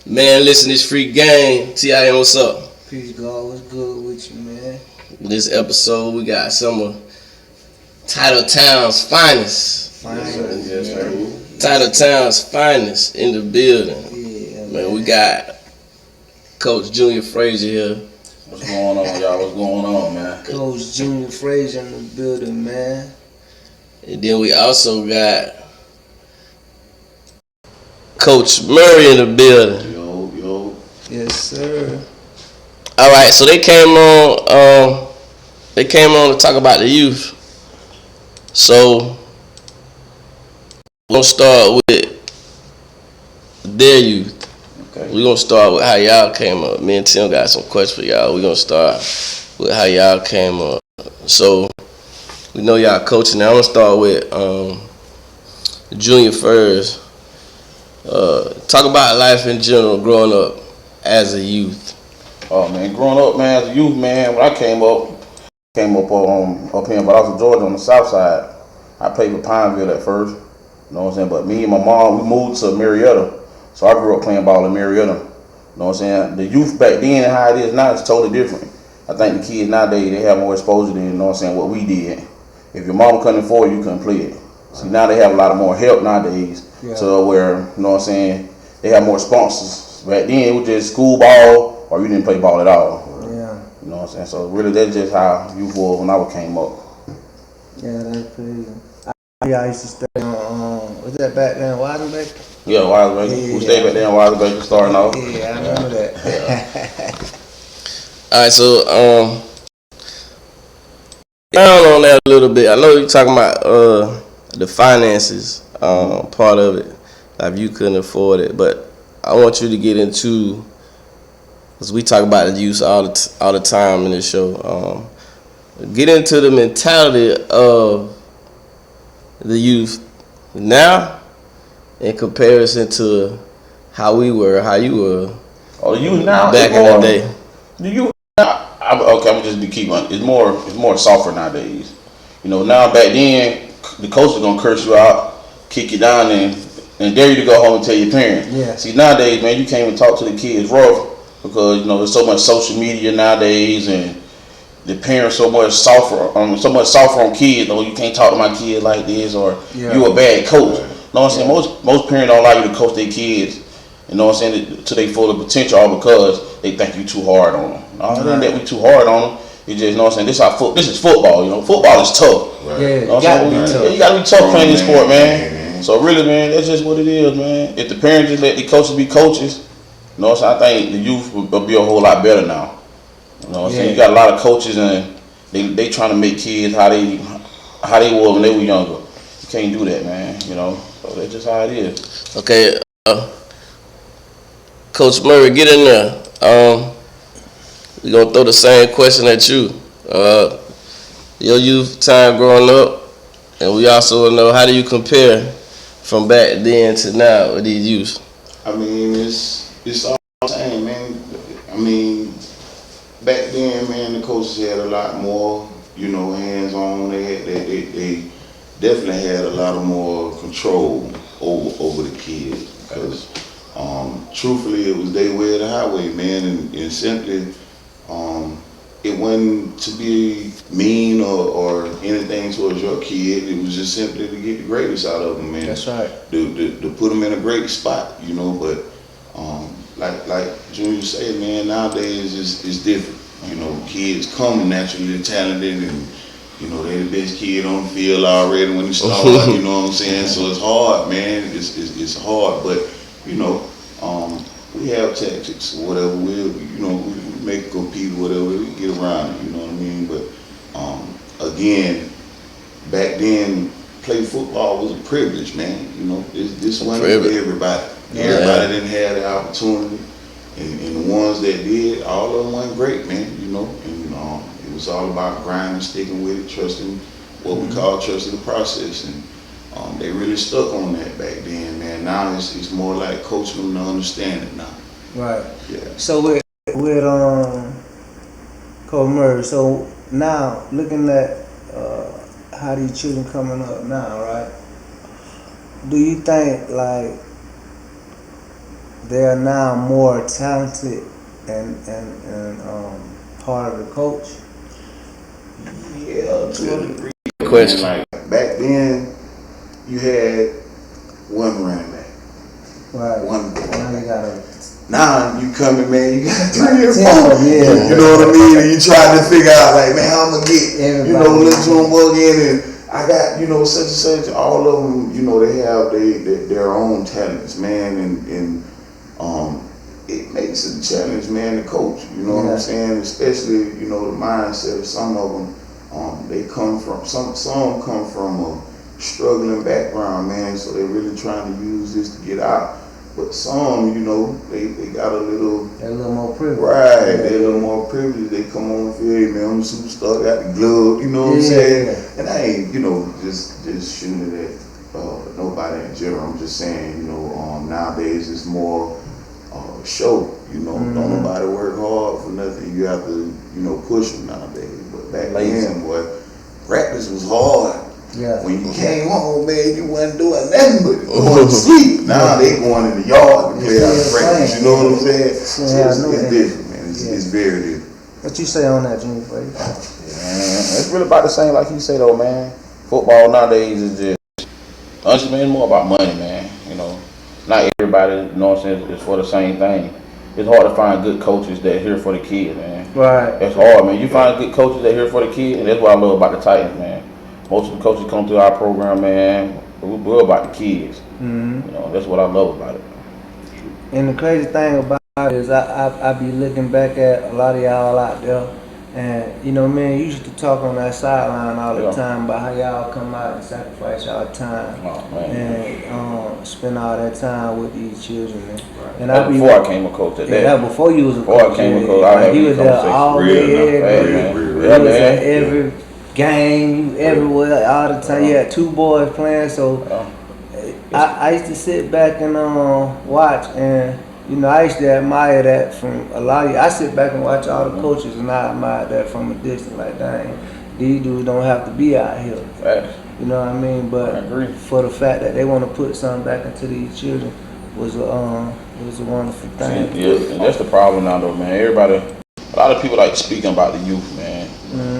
Man, listen, this free game. TIM, what's up? Peace, God. What's good with you, man? This episode, we got some of Title Town's finest. Fine. Yes, sir. Title Town's finest in the building. Yeah, Man, we got Coach Junior Frazier here. What's going on, y'all? What's going on, man? Coach Junior Frazier in the building, man. And then we also got Coach Murray in the building. Yo. Yes, sir. All right, so they came on. They came on to talk about the youth. So we're gonna start with their youth. Okay. We're gonna start with how y'all came up. Me and Tim got some questions for y'all. We're gonna start with how y'all came up. So we know y'all coaching. Now I'm gonna start with Junior first. Talk about life in general, growing up as a youth. Oh man, growing up, man, as a youth, man, when I came up here in Valdosta, Georgia, on the south side. I played for Pineville at first, you know what I'm saying? But me and my mom, we moved to Marietta, so I grew up playing ball in Marietta. You know what I'm saying? The youth back then and how it is now is totally different. I think the kids nowadays, they have more exposure than, you know what I'm saying, what we did. If your mama couldn't afford it, you couldn't play it. See, now they have a lot of more help nowadays. Yeah. So where, you know what I'm saying, they have more sponsors. Back then, it was just school ball or you didn't play ball at all. Yeah. You know what I'm saying? So really, that's just how youth was when I came up. Yeah, that's crazy. I used to stay on, was that back then, Weisenbeck? Yeah, Wisebaker. We stayed back there in Wisebaker starting off. Yeah, I remember that. All right, so down on that a little bit. I know you're talking about the finances part of it, like you couldn't afford it, but I want you to get into, because we talk about the youth all the time in this show. Get into the mentality of the youth now in comparison to how we were, how you were Oh, the youth now back in the day. The youth now, okay, I'm just be keep on. It's more softer nowadays. You know, now back then the coach was gonna curse you out, kick you down, and dare you to go home and tell your parents. Yeah. See, nowadays, man, you can't even talk to the kids rough because you know there's so much social media nowadays, and the parents so much softer on kids. Oh, you can't talk to my kid like this, or you a bad coach. Know what I'm saying? Most parents don't allow you to coach their kids. You know what I'm saying? To their full potential, all because they think you too hard on them. No, it ain't that we too hard on them. You just know what I'm saying. This is football. You know, football is tough. Yeah, You know you gotta be tough. Yeah, you gotta be tough playing this sport, man. So really, man, that's just what it is, man. If the parents just let the coaches be coaches, you know what I'm saying, I think the youth will be a whole lot better now. You know what I'm saying? You got a lot of coaches and they trying to make kids how they were when they were younger. You can't do that, man. You know, so that's just how it is. Okay, Coach Murray, get in there. We're going to throw the same question at you. Your youth time growing up, and we also want to know, how do you compare from back then to now with these youth? I mean, it's all the same, man. I mean, back then, man, the coaches had a lot more, you know, hands on. They definitely had a lot of more control over the kids because, truthfully, it was their way of the highway, man, and simply, it wasn't to be mean or anything towards your kid. It was just simply to get the greatest out of them, man. That's right. To put them in a great spot, you know. But like Junior said, man, nowadays it's different. You know, kids come naturally talented, and you know they the best kid on the field already when you start. You know what I'm saying? So it's hard, man. It's hard, but you know, we have tactics or whatever. We make compete whatever. We get around it. You know what I mean? But again, back then, play football was a privilege, man. You know, this wasn't for everybody. Yeah. Everybody didn't have the opportunity, and the ones that did, all of them went great, man. You know, and it was all about grinding, sticking with it, trusting what we call trusting the process, and they really stuck on that back then, man. Now it's more like coaching them to understand it now. Right. Yeah. So with Coach Murray, so now looking at how these children coming up now, right? Do you think like they are now more talented and part of the coach. Yeah, to a degree. Question. Like back then, you had one running back, Right. one Now quarterback. you gotta. Now you coming, man, you got 3 or 4. Yeah. You know what I mean? And you trying to figure out, like, man, how I'm gonna get, Everybody. you know, little June Bug in, and I got, you know, such and such. All of them, you know, they have their own talents, man, and it makes it a challenge, man, to coach. You know what I'm saying? Especially, you know, the mindset of some of them. They come from some come from a struggling background, man. So they're really trying to use this to get out. But some, you know, they got a little. They're a little more privileged. Right, they're a little more privileged. They come on the field, hey, man, I'm a superstar, got the glove, you know what I'm saying? Yeah. And I ain't, you know, just shooting it at nobody in general. I'm just saying, you know, nowadays it's more show. You know, don't nobody work hard for nothing. You have to, you know, push them nowadays. But back then, boy, practice was hard. Yeah. When you came home, man, you wasn't doing nothing but going to sleep. Now they going in the yard to play out of practice. You know what I'm saying? So it's different, man. It's very different. What you say on that, Junior? Yeah, it's really about the same, like you say though, man. Football nowadays is just, honestly, man, it's more about money, man. You know, not everybody, you know what I'm saying, is for the same thing. It's hard to find good coaches that are here for the kids, man. Right. That's hard, man. You find good coaches that are here for the kids, and that's what I love about the Titans, man. Most of the coaches come through our program, man. We're about the kids. Mm-hmm. You know, that's what I love about it. And the crazy thing about it is I be looking back at a lot of y'all out there, and you know, man, you used to talk on that sideline all the time about how y'all come out and sacrifice y'all time and spend all that time with these children. And that's before I came a coach at that. That before you was a coach. Before I came a coach, I had he was there all day, man. Every game, everywhere, all the time. You had 2 boys playing, so I used to sit back and watch, and you know, I used to admire that from a lot of you. I sit back and watch all the coaches, and I admire that from a distance. Like, dang, these dudes don't have to be out here. You know what I mean? But for the fact that they want to put something back into these children was a wonderful thing. Yeah, and that's the problem now, though, man. A lot of people like speaking about the youth, man.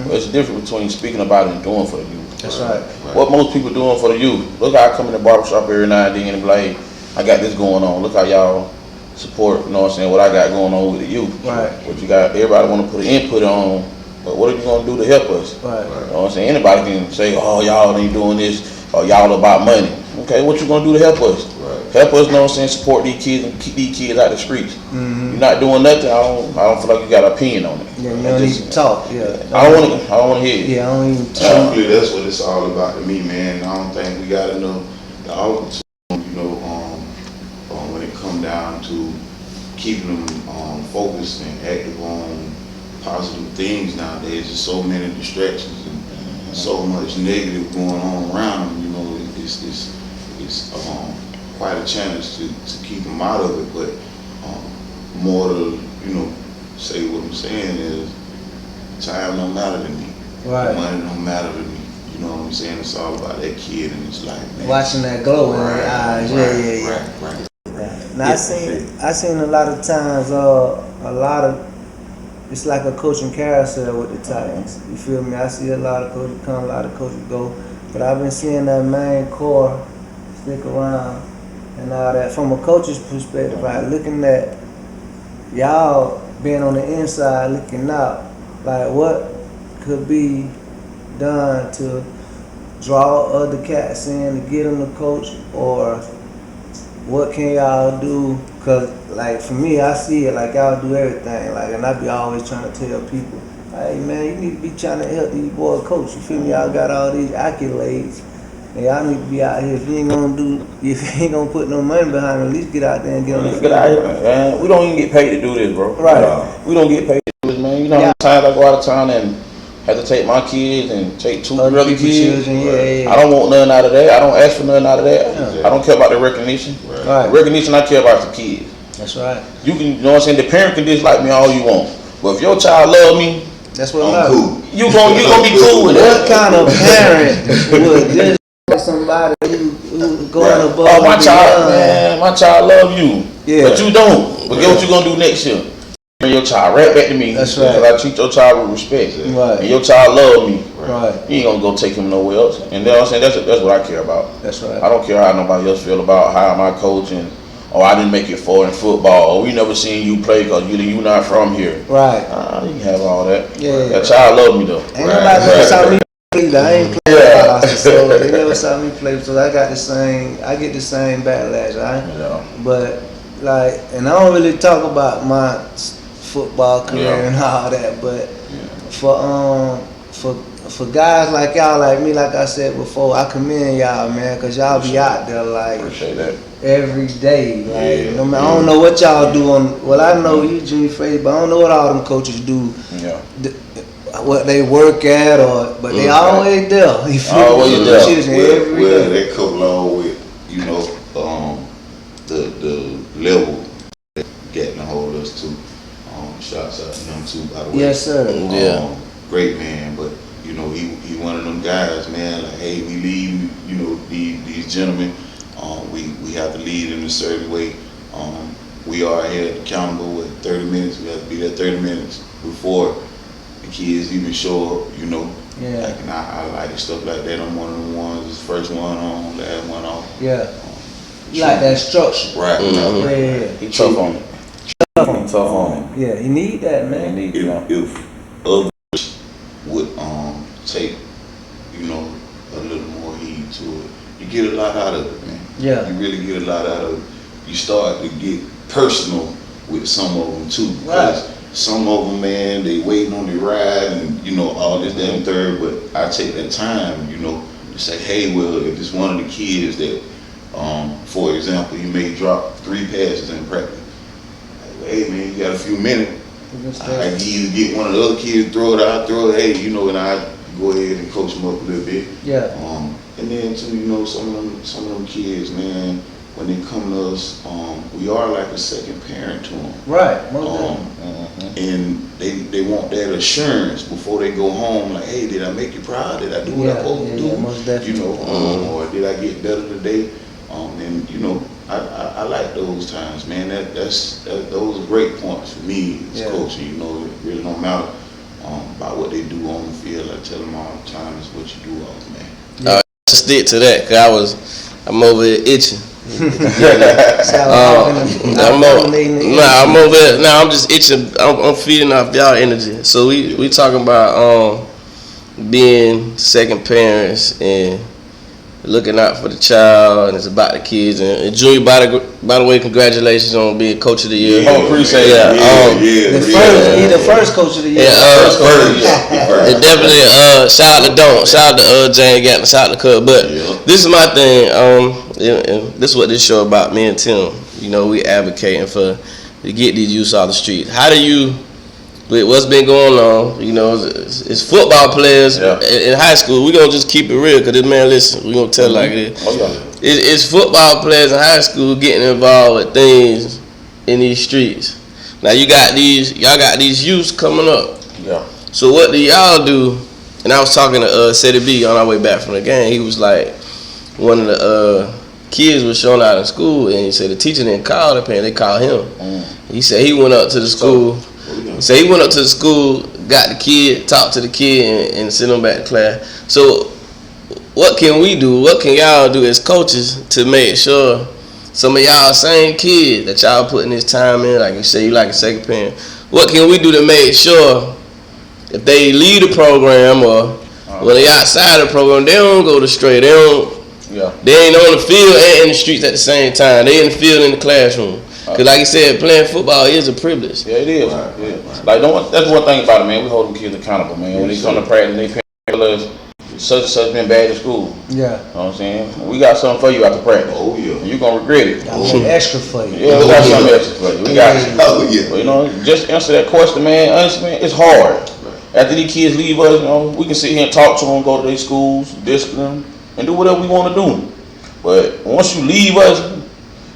But it's the difference between speaking about it and doing for the youth. That's right. What most people doing for the youth. Look how I come in the barbershop every now and then and be like, I got this going on. Look how y'all support, you know what I'm saying, what I got going on with the youth. Right. What you got, everybody want to put an input on, but what are you going to do to help us? Right. You know what I'm saying? Anybody can say, oh, y'all ain't doing this, or y'all about money. Okay, what you going to do to help us? Right. Help us, you know what I'm saying, support these kids and keep these kids out the streets. You're not doing nothing, I don't feel like you got an opinion on it. Yeah, you don't need to talk. Yeah. I don't want to hear it. Yeah, I don't even talk. Truthfully, that's what it's all about to me, man. I don't think we got enough, you know, when it come down to keeping them focused and active on positive things nowadays. There's so many distractions and so much negative going on around them. You know, it's quite a challenge to keep them out of it. But more to, you know, say what I'm saying is time don't matter to me. Right. Money don't matter to me. You know what I'm saying? It's all about that kid and his life, man. Watching that glow in their eyes. Right. Now I seen a lot of times it's like a coaching carousel with the Titans. You feel me? I see a lot of coaches come, a lot of coaches go, but I've been seeing that main core stick around and all that. From a coach's perspective, like looking at y'all being on the inside, looking out, like what could be done to draw other cats in to get them to coach, or what can y'all do? Cause like for me, I see it like y'all do everything, like, and I be always trying to tell people, hey man, you need to be trying to help these boys coach. You feel me? Y'all got all these accolades, and y'all need to be out here. If you ain't gonna put no money behind it, at least get out there and get on the field. Get out here, man. We don't even get paid to do this, bro. Right. We don't get paid to do this, man. You know how many times I go out of town and have to take my kids and take 2 other kids. I don't want nothing out of that. I don't ask for nothing out of that. Yeah. I don't care about the recognition. Right. The recognition I care about is the kids. That's right. You can, you know what I'm saying, the parent can dislike me all you want, but if your child love me, that's what I'm cool. You gonna be cool with What it. kind of parent would dislike somebody who going above? Oh, my child, man, my child love you. Yeah. But you don't. But get what you gonna do next year. Bring your child right back to me. That's right. Because I treat your child with respect. Right. And your child love me. Right. You ain't gonna go take him nowhere else. And you know what I'm saying? That's what I care about. That's right. I don't care how nobody else feel about how am I coaching, or I didn't make it far in football, or we never seen you play because you not from here. Right. You can have all that. Yeah. That child love me though. Ain't nobody never saw me play either. I ain't played so they never saw me play. So I get the same backlash, right? Yeah. But like, and I don't really talk about my football career and all that, but for guys like y'all, like me, like I said before, I commend y'all, man, cause y'all be out there like Appreciate that. every day. Like, I don't know what y'all do on. Well, I know you, Jimmy Frazier, but I don't know what all them coaches do. Yeah. What they work at, but they always there. You feel Always me? there. Well, that couple along with, you know, the level that getting a hold of us too. Shouts out to him too, by the way. Yes, sir. Great man, but you know, he one of them guys, man. Like, hey, we lead, you know, these gentlemen. We have to lead in a certain way. We are held accountable with 30 minutes. We have to be there 30 minutes before the kids even show up, you know. Yeah. Like, and I like stuff like that. I'm one of the ones, first one on, last one off. Yeah. You like that structure. Right. Yeah. He tough on it. Tough on it. Yeah, you need that, man. If others would take, you know, a little more heed to it, you get a lot out of it, man. Yeah. You really get a lot out of it. You start to get personal with some of them too. Right. Some of them, man, they waiting on the ride and, you know, all this, that, and third, but I take that time, you know, to say, hey, well, if it's one of the kids that, for example, you may drop 3 passes in practice. Hey man, you got a few minutes. I can either get one of the other kids, throw it out, hey, you know, and I go ahead and coach them up a little bit. Yeah. And then too, you know, some of them kids, man, when they come to us, we are like a second parent to them. Right. Most definitely. And they want that assurance before they go home. Like, hey, did I make you proud? Did I do what I'm supposed to do? Most definitely. You know, or did I get better today? And you know, I like those times, man. Those are great points for me as coaching. You know, it really don't matter about what they do on the field. I tell them all the time, it's what you do off, man. Stick to that, cause I'm over here itching. I'm over here. Nah, I'm just itching. I'm feeding off y'all energy. So we talking about being second parents and looking out for the child, and it's about the kids. And Junior, by the way, congratulations on being coach of the year. Appreciate it. He the first coach of the year. And definitely shout out to Don, shout out to Jane Gatton, shout out to Cub. But this is my thing. And this is what this show about. Me and Tim, you know, we advocating to get these youths off the street. How do you? With what's been going on, you know, it's football players in high school. We're going to just keep it real, because this man, listen, we're going to tell like this. It's football players in high school getting involved with things in these streets. Now, y'all got these youths coming up. Yeah. So what do y'all do? And I was talking to Ceddy B on our way back from the game. He was like, one of the kids was showing out in school, and he said the teacher didn't call the parent, they called him. He said he went up to the school. So he went up to the school, got the kid, talked to the kid, and sent him back to class. So what can we do? What can y'all do as coaches to make sure some of y'all same kids that y'all putting this time in, like you say, you like a second parent, what can we do to make sure if they leave the program or when they outside the program, they don't go to straight, they ain't on the field and in the streets at the same time. They in the field in the classroom. Because like you said, playing football is a privilege. Yeah, it is. Right. Like, that's one thing about it, man. We hold them kids accountable, man. When they come to practice, they tell us such and such been bad in school. Yeah. You know what I'm saying? We got something for you after practice. Oh, yeah. And you're going to regret it. Got some extra for you. Yeah, we got something extra for you. We got you. Oh, yeah. But, you know, just answer that question, man. Honestly, man, it's hard. After these kids leave us, you know, we can sit here and talk to them, go to their schools, discipline them, and do whatever we want to do. But once you leave us,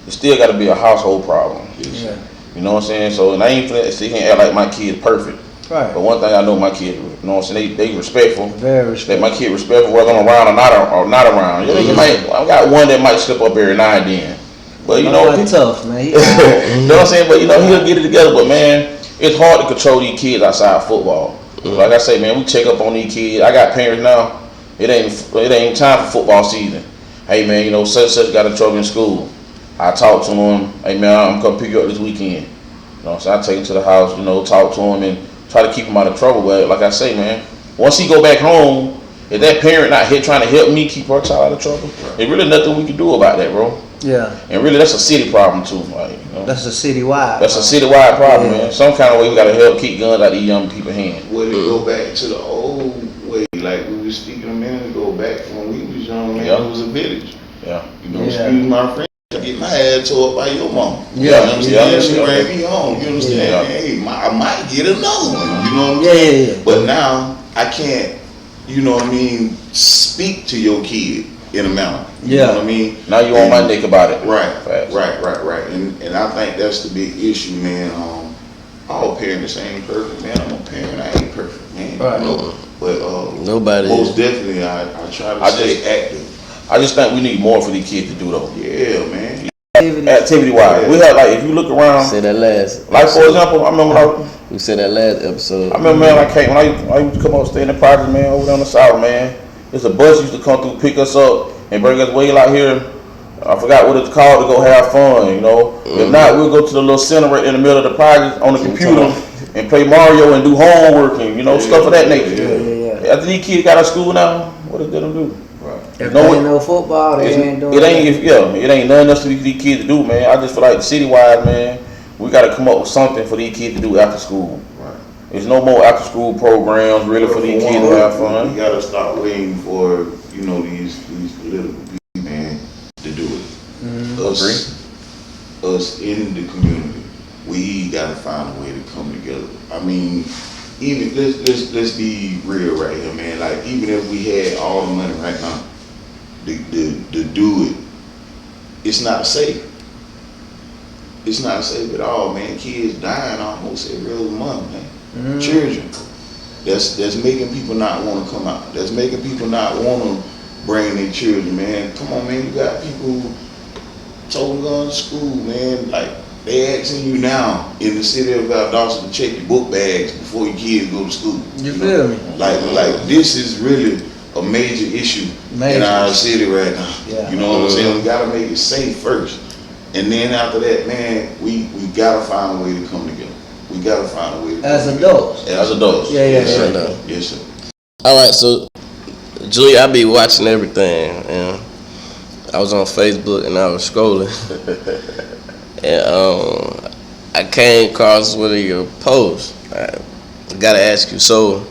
it still got to be a household problem. Yeah. You know what I'm saying? So, and I ain't finna sit here and act like my kid's perfect. Right. But one thing I know, my kids, you know what I'm saying, they respectful. Very respectful. That my kid respectful whether I'm around or not around. Yeah, I got one that might slip up every now and then. But you My know, boy tough, man. you know what I'm saying? But you know, he'll get it together. But man, it's hard to control these kids outside football. Like I say, man, we check up on these kids. I got parents now. It ain't time for football season. Hey man, you know, such got in trouble in school. I talk to him. Hey man, I'm gonna pick you up this weekend. You know, so I take him to the house. You know, talk to him and try to keep him out of trouble. But like I say, man, once he go back home, if that parent not here trying to help me keep her child out of trouble, there's really nothing we can do about that, bro. Yeah. And really, that's a city problem too. Like, you know, That's a citywide. that's a citywide problem, man. Some kind of way we gotta help keep guns out of these young people's hands. Well, it go back to the old way, like we was speaking a minute ago, back when we was young, man, it was a village. Yeah. You know, excuse my friend, I get my ass tore up by your mom. Yeah. You understand? She ran me home. You understand? Hey, I might get another one. You know what I'm saying? But now I can't, you know what I mean, speak to your kid in a manner. You know what I mean? Now you on my dick about it. Right. And I think that's the big issue, man. All parents ain't perfect, man. I'm a parent, I ain't perfect, man. Right. You know? But Nobody most is. definitely I try to stay active. I just think we need more for these kids to do though. Yeah, man. Activity wise, we have like if you look around, Say that last. like for example, I remember We said that last episode. I remember, man, when I used to come up, stay in the project, man, over there on the south, man. There's a bus used to come through, pick us up, and bring us way out here. I forgot what it's called, to go have fun, you know. If not, we'll go to the little center right in the middle of the project on the computer and play Mario and do homework and, you know, stuff of that nature. After these kids got out of school now, what is they gonna do? If they ain't no football, they ain't doing it ain't nothing else for these kids to do, man. I just feel like citywide, man, we gotta come up with something for these kids to do after school. There's no more after school programs really for these kids to have fun. We gotta stop waiting for, you know, these political people, man, to do it. Us in the community, we gotta find a way to come together. I mean, even let's be real right here, man. Like even if we had all the money right now to do it, it's not safe. It's not safe at all, man. Kids dying almost every other month, man. Children. That's making people not want to come out. That's making people not want to bring their children, man. Come on, man. You got people told going to school, man. Like they asking you now in the city of Valdosta to check your book bags before your kids go to school. You feel me? Like this is really a major issue in our city right now. Yeah. You know what I'm saying? We gotta make it safe first. And then after that, man, we gotta find a way to come together. We gotta find a way to As adults. As adults. Yes, sir. All right, so Julie, I be watching everything, and I was on Facebook and I was scrolling, and I came across one of your posts. I gotta ask you. So,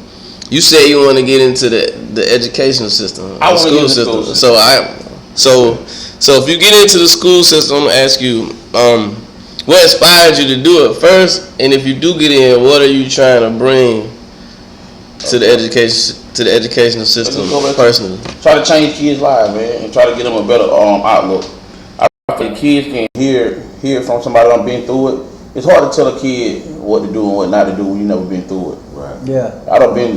you said you want to get into the educational system, I the want to get into the school system. So if you get into the school system, I'm gonna ask you, what inspired you to do it first, and if you do get in, what are you trying to bring to the educational system personally? Try to change kids' lives, man, and try to get them a better outlook. I think kids can hear from somebody that's been through it. It's hard to tell a kid what to do and what not to do when you never been through it. Right. Yeah. I done been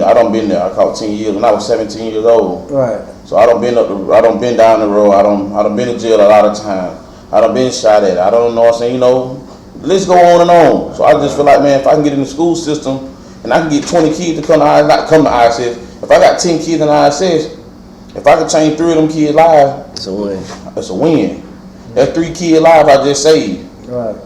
there. I caught 10 years when I was 17 years old. Right. So I done been down the road. I done been in jail a lot of times. I done been shot at. I don't know what I'm saying, you know. Let's go on and on. So I just feel like, man, if I can get in the school system and I can get 20 kids to come to ISS, if I got 10 kids in ISS, if I can change 3 of them kids' lives, It's a win. it's a win. That's 3 kids' lives I just saved. Right.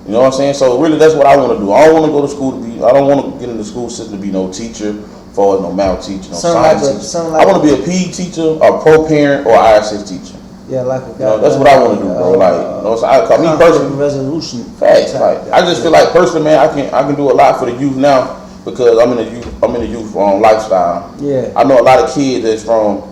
You know what I'm saying? So really, that's what I want to do. I don't want to go to school to be. I don't want to get in the school system to be no teacher, for no math teacher, no science teacher. I want to be a PE teacher, a pro parent, or ISS teacher. Yeah, like You know, that's what I want to do, bro. Like, you know, so I call me personally. Resolution. Facts. Like, I just feel like personally, man, I can do a lot for the youth now because I'm in the youth lifestyle. Yeah. I know a lot of kids that's from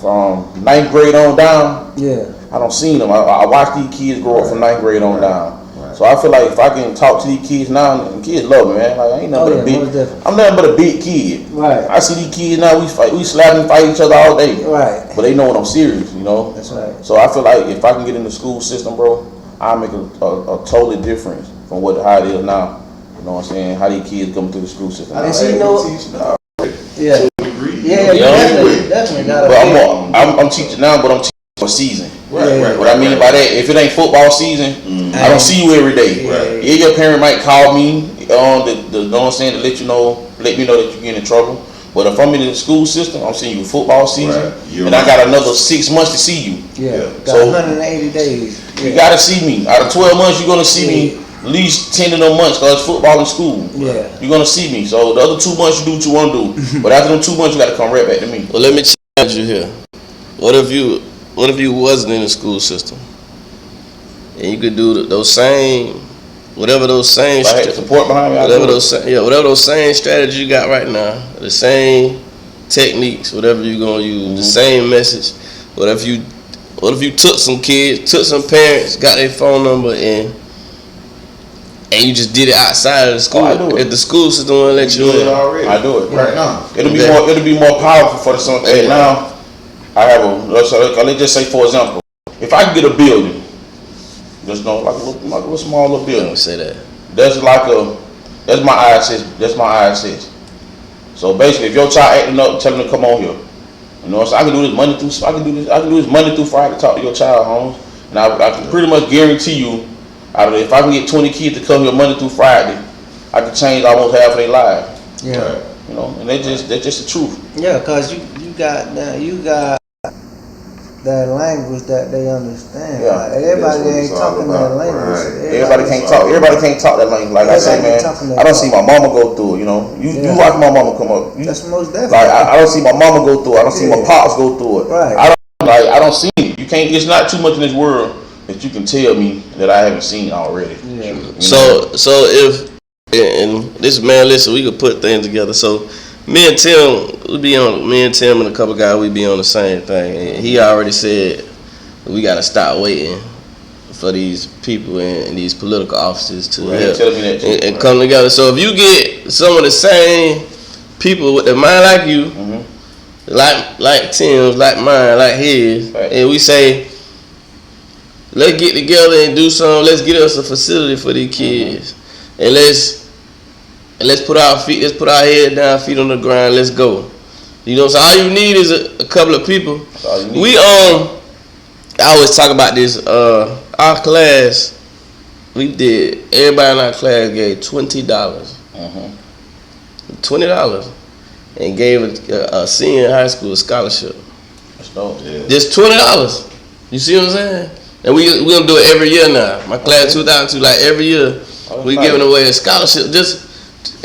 9th grade on down. Yeah. I don't see them. I watch these kids grow up from 9th grade on down. Right. So I feel like if I can talk to these kids now, and kids love me, man. Like I ain't nothing but a big. I'm nothing but a big kid. Right. I see these kids now. We slap and fight each other all day. Right. But they know when I'm serious, you know. That's right. So I feel like if I can get in the school system, bro, I'll make a totally difference from how it is now. You know what I'm saying? How these kids come through the school system. And see, you know. Yeah. Yeah, definitely gotta. But I'm teaching now, but I'm teaching for season. Right. What I mean by that, if it ain't football season, I don't see you every day. Right. Yeah, your parent might call me on the know what I'm saying, to let me know that you're getting in trouble. But if I'm in the school system, I'm seeing you football season, and I got another 6 months to see you. Yeah. Got So 180 days. you gotta see me. Out of 12 months, you're gonna see me at least 10 of them months because it's football in school. Yeah. You're gonna see me. So the other 2 months, you do what you want to do. But after them 2 months, you gotta come right back to me. Well, let me challenge you here. What if you wasn't in the school system and you could do those same, whatever those same, If I had support behind me, whatever those same strategies you got right now, the same techniques, whatever you're gonna use, the same message. What if you took some kids, took some parents, got their phone number and you just did it outside of the school? I do it. If the school system won't let you in, I do it right now. It'll be more powerful for the son. Now I have let's just say, for example, if I can get a building, just like a little small little building. don't say that. That's my ISS. That's my ISS. So basically, if your child acting up, tell them to come on here. You know, so I can do this Monday through Friday to talk to your child, Holmes. And I can pretty much guarantee you, if I can get 20 kids to come here Monday through Friday, I can change almost half of their lives. Yeah. Right. You know, and that's just the truth. Yeah, cause you got that language that they understand. Yeah. Like, everybody That's what ain't it's all talking about. that language. Right. Everybody can't talk that language. Like I say, man, I don't see my mama go through it. You know, you watch my mama come up. That's most definitely. Like I don't see my mama go through it. I don't see my pops go through it. Right. I don't see it. You can't. It's not too much in this world that you can tell me that I haven't seen already. Yeah. So if and this man, listen, we could put things together. So me and Tim and a couple guys, we be on the same thing. And he already said we gotta stop waiting for these people in these political offices to help and come together. So if you get some of the same people with the mind like you, like Tim's, like mine, like his, and we say, let's get together and do something. Let's get us a facility for these kids, and let's put our head down, feet on the ground. Let's go. You know, so all you need is a couple of people. I always talk about this. Our class, everybody in our class gave $20. $20, and gave a senior in high school a scholarship. That's dope. Yeah. Just $20. You see what I'm saying? And we gonna do it every year now. My class 2002, like every year, we giving away a scholarship.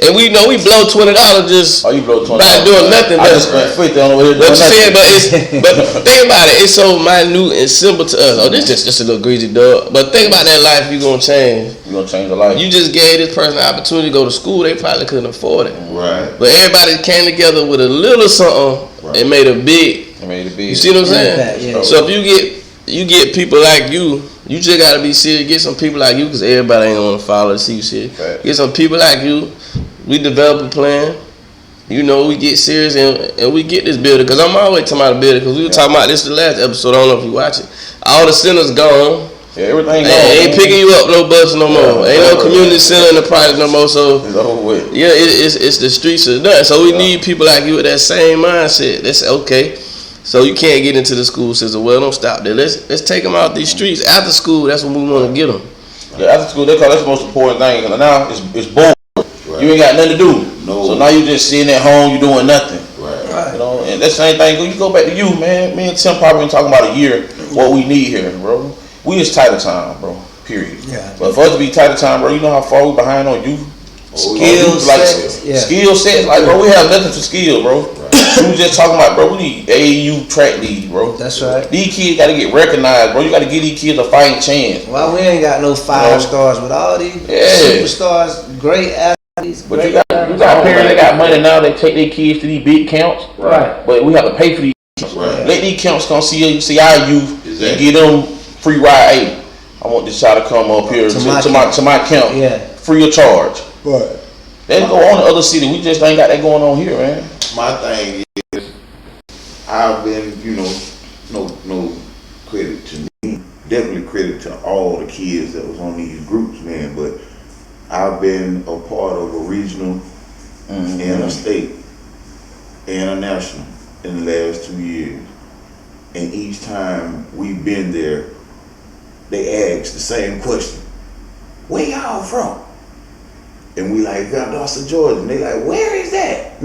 And we know we blow $20 just you blow $20 by doing nothing. I just spent $50 on the way to What you saying? nothing. But think about it. It's so minute and simple to us. Oh, this just a little greasy dog. But think about that life you gonna change. You gonna change the life. You just gave this person an opportunity to go to school. They probably couldn't afford it. Right. But everybody came together with a little something. Right. It made a big. You see what I'm saying? Yeah. So if you get people like you just gotta be serious. Get some people like you, because everybody ain't gonna follow. See you serious. Right. Get some people like you. We develop a plan. You know, we get serious and we get this building. Because I'm always talking about the building. Because we were talking about this the last episode. I don't know if you watch it. All the centers gone. Yeah, everything gone. Ain't picking you up no bus no more. Ain't no community center in the project no more. So it's over with. yeah, it's the streets is done. So we need people like you with that same mindset. That's okay. So you can't get into the school system. Well, don't stop there. Let's take them out these streets after school. That's when we want to get them. Yeah, after school, that's the most important thing. Cause now it's boring. Right. You ain't got nothing to do. No. So now you just sitting at home. You doing nothing. Right. You know, and that's the same thing. You go back to you, man. Me and Tim probably been talking about a year. What we need here, bro. We is tight of time, bro. Period. Yeah. But for us to be tight of time, bro, you know how far we behind on youth. Skill sets, like, bro, we have nothing for skills, bro. We was just talking about, bro, we need AAU track lead, bro. That's right. These kids got to get recognized, bro. You got to give these kids a fighting chance. Well, we ain't got no 5 stars with all these superstars, great athletes. But you got parents that got money now. They take their kids to these big camps, right? But we have to pay for these camps. Right. Let these camps come see our youth and give them free ride. Hey, I want this child to come up here to my camp, free of charge. Right. They go on to other cities. We just ain't got that going on here, man. My thing is, I've been, no credit to me, definitely credit to all the kids that was on these groups, man. But I've been a part of a regional and a state and a national in the last 2 years. and each time we've been there, they ask the same question: "Where y'all from?" And we like Valdosta, Georgia. And they like, "Where is that?"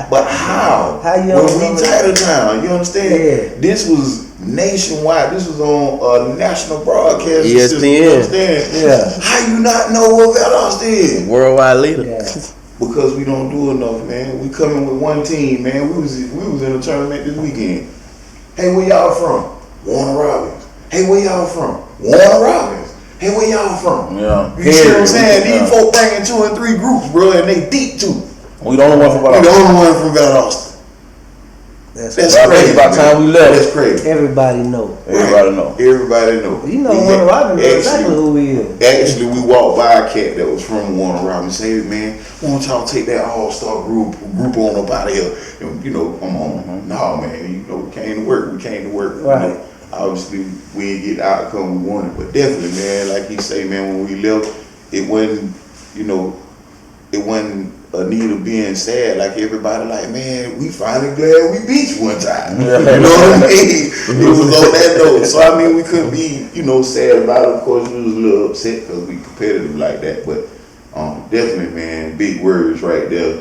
But how? How you when don't we know Titletown, you understand? Yeah. This was nationwide. This was on a national broadcast system. You ESPN. understand? Yeah. How you not know what Valdosta is? Worldwide leader. Yeah. Because we don't do enough, man. We coming with one team, man. We was in a tournament this weekend. Hey, where y'all from? Warner Robins. Hey, where y'all from? Warner Robins. Hey, where y'all from? Yeah. You see what I'm saying? Yeah. These folk bringing 2 and 3 groups, bro, and they deep too. We the only one from We the Valdosta. only one from Valdosta. That's Well, crazy. by the time we left, That's crazy. Everybody know. everybody know. Everybody know. You know, Warner Robin knows exactly who he is. Actually, we walked by a cat that was from Warner Robin. Say, man, why don't y'all take that all-star group on up out of here? And, you know, come on. No, man, you know, we came to work. Right. You know, obviously, we didn't get the outcome we wanted. But definitely, man, like he say, man, when we left, it wasn't, you know, it wasn't a need of being sad. Like everybody like, man, we finally glad we beat you one time. You know what I mean? It was on that note. So, I mean, we couldn't be, you know, sad about it. Of course, we was a little upset because we competitive like that. But definitely, man, big words right there.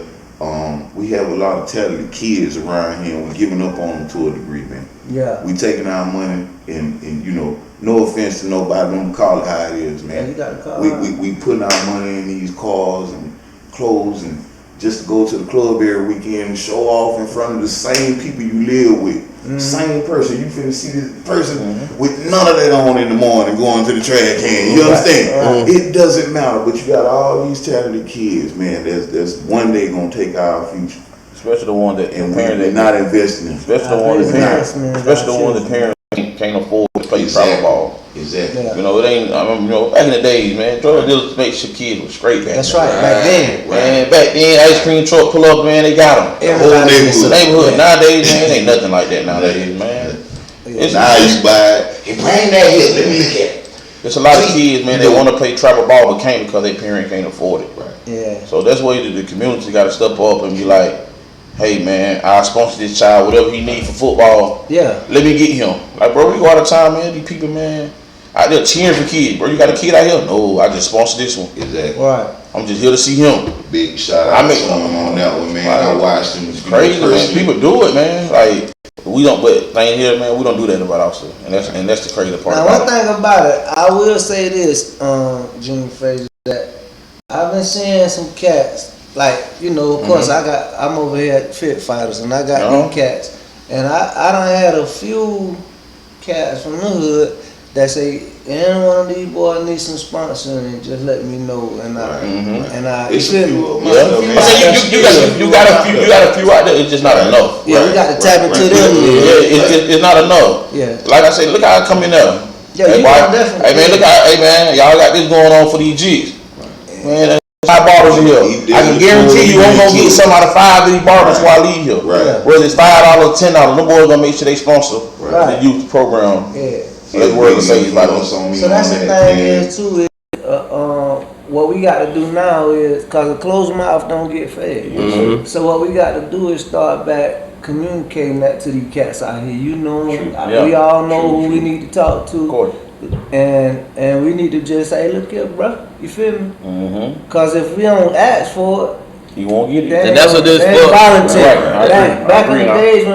We have a lot of talented kids around here, and we're giving up on them to a degree, man. Yeah. We taking our money, and you know, no offense to nobody, don't call it how it is, man. Yeah, you gotta call we putting our money in these cars and clothes, and just to go to the club every weekend and show off in front of the same people you live with. Same person. You finna see this person with none of that on in the morning going to the trash can. You understand? It doesn't matter, but you got all these talented kids, man, that's one day gonna take our future. Especially the one that And parents we're not investing in. especially the one that parents, can't afford to play travel ball. Exactly. Yeah. You know, it ain't. I mean, you know, back in the days, man, drug dealers make sure kids was straight back. That's then. right. Back then. Man, back then, ice cream truck pull up, man, they got them. The whole neighborhood. Nowadays, man, it ain't nothing like that nowadays, man. It's, Now you buy it. Hey, bring that here. Let me look at it. it's a lot of kids, man, that want to play travel ball but can't because their parent can't afford it. Right. Yeah. So that's why the community got to step up and be like, hey, man, I'll sponsor this child, whatever he need for football. Yeah. Let me get him. Like, bro, we go out of time, man. These people, man, out there cheering for kids. Bro, you got a kid out here? No, I just sponsor this one. Exactly. Right. I'm just here to see him. Big shout out to him on that one, man. I watched him. Crazy, man. People do it, man. Like, we don't, but thing here, man, we don't do that about ourselves. And that's the crazy part. Now, about one thing about it, I will say this, Junior Frazier, that I've been seeing some cats. Like, you know, of course, I'm over here at Fit Fighters, and I got them cats. And I done had a few cats from the hood that say, any one of these boys need some sponsoring, just let me know. And you feel me? You got a few out there. It's just not enough. Yeah, we got to tap into them. It's not enough. Yeah. Like I said, look how I come in there. Yeah, hey, you boy, definitely. hey man, look how, hey man, y'all got this going on for these G's. Man, high bars in here. I can guarantee you, I'm gonna get some out of 5 of these barbers before I leave here. Right. Whether it's $5 or $10, them boys gonna make sure they sponsor Right. the youth program. Yeah. That's word to say about us. So that's the thing is too is what we got to do now is because a closed mouth don't get fed. So what we got to do is start back communicating that to these cats out here. You know, we all know who we need to talk to. Of course. And we need to just say, look here, bro. You feel me? Because if we don't ask for it, You won't get it. And that's what this for. volunteer. Right. Back in the days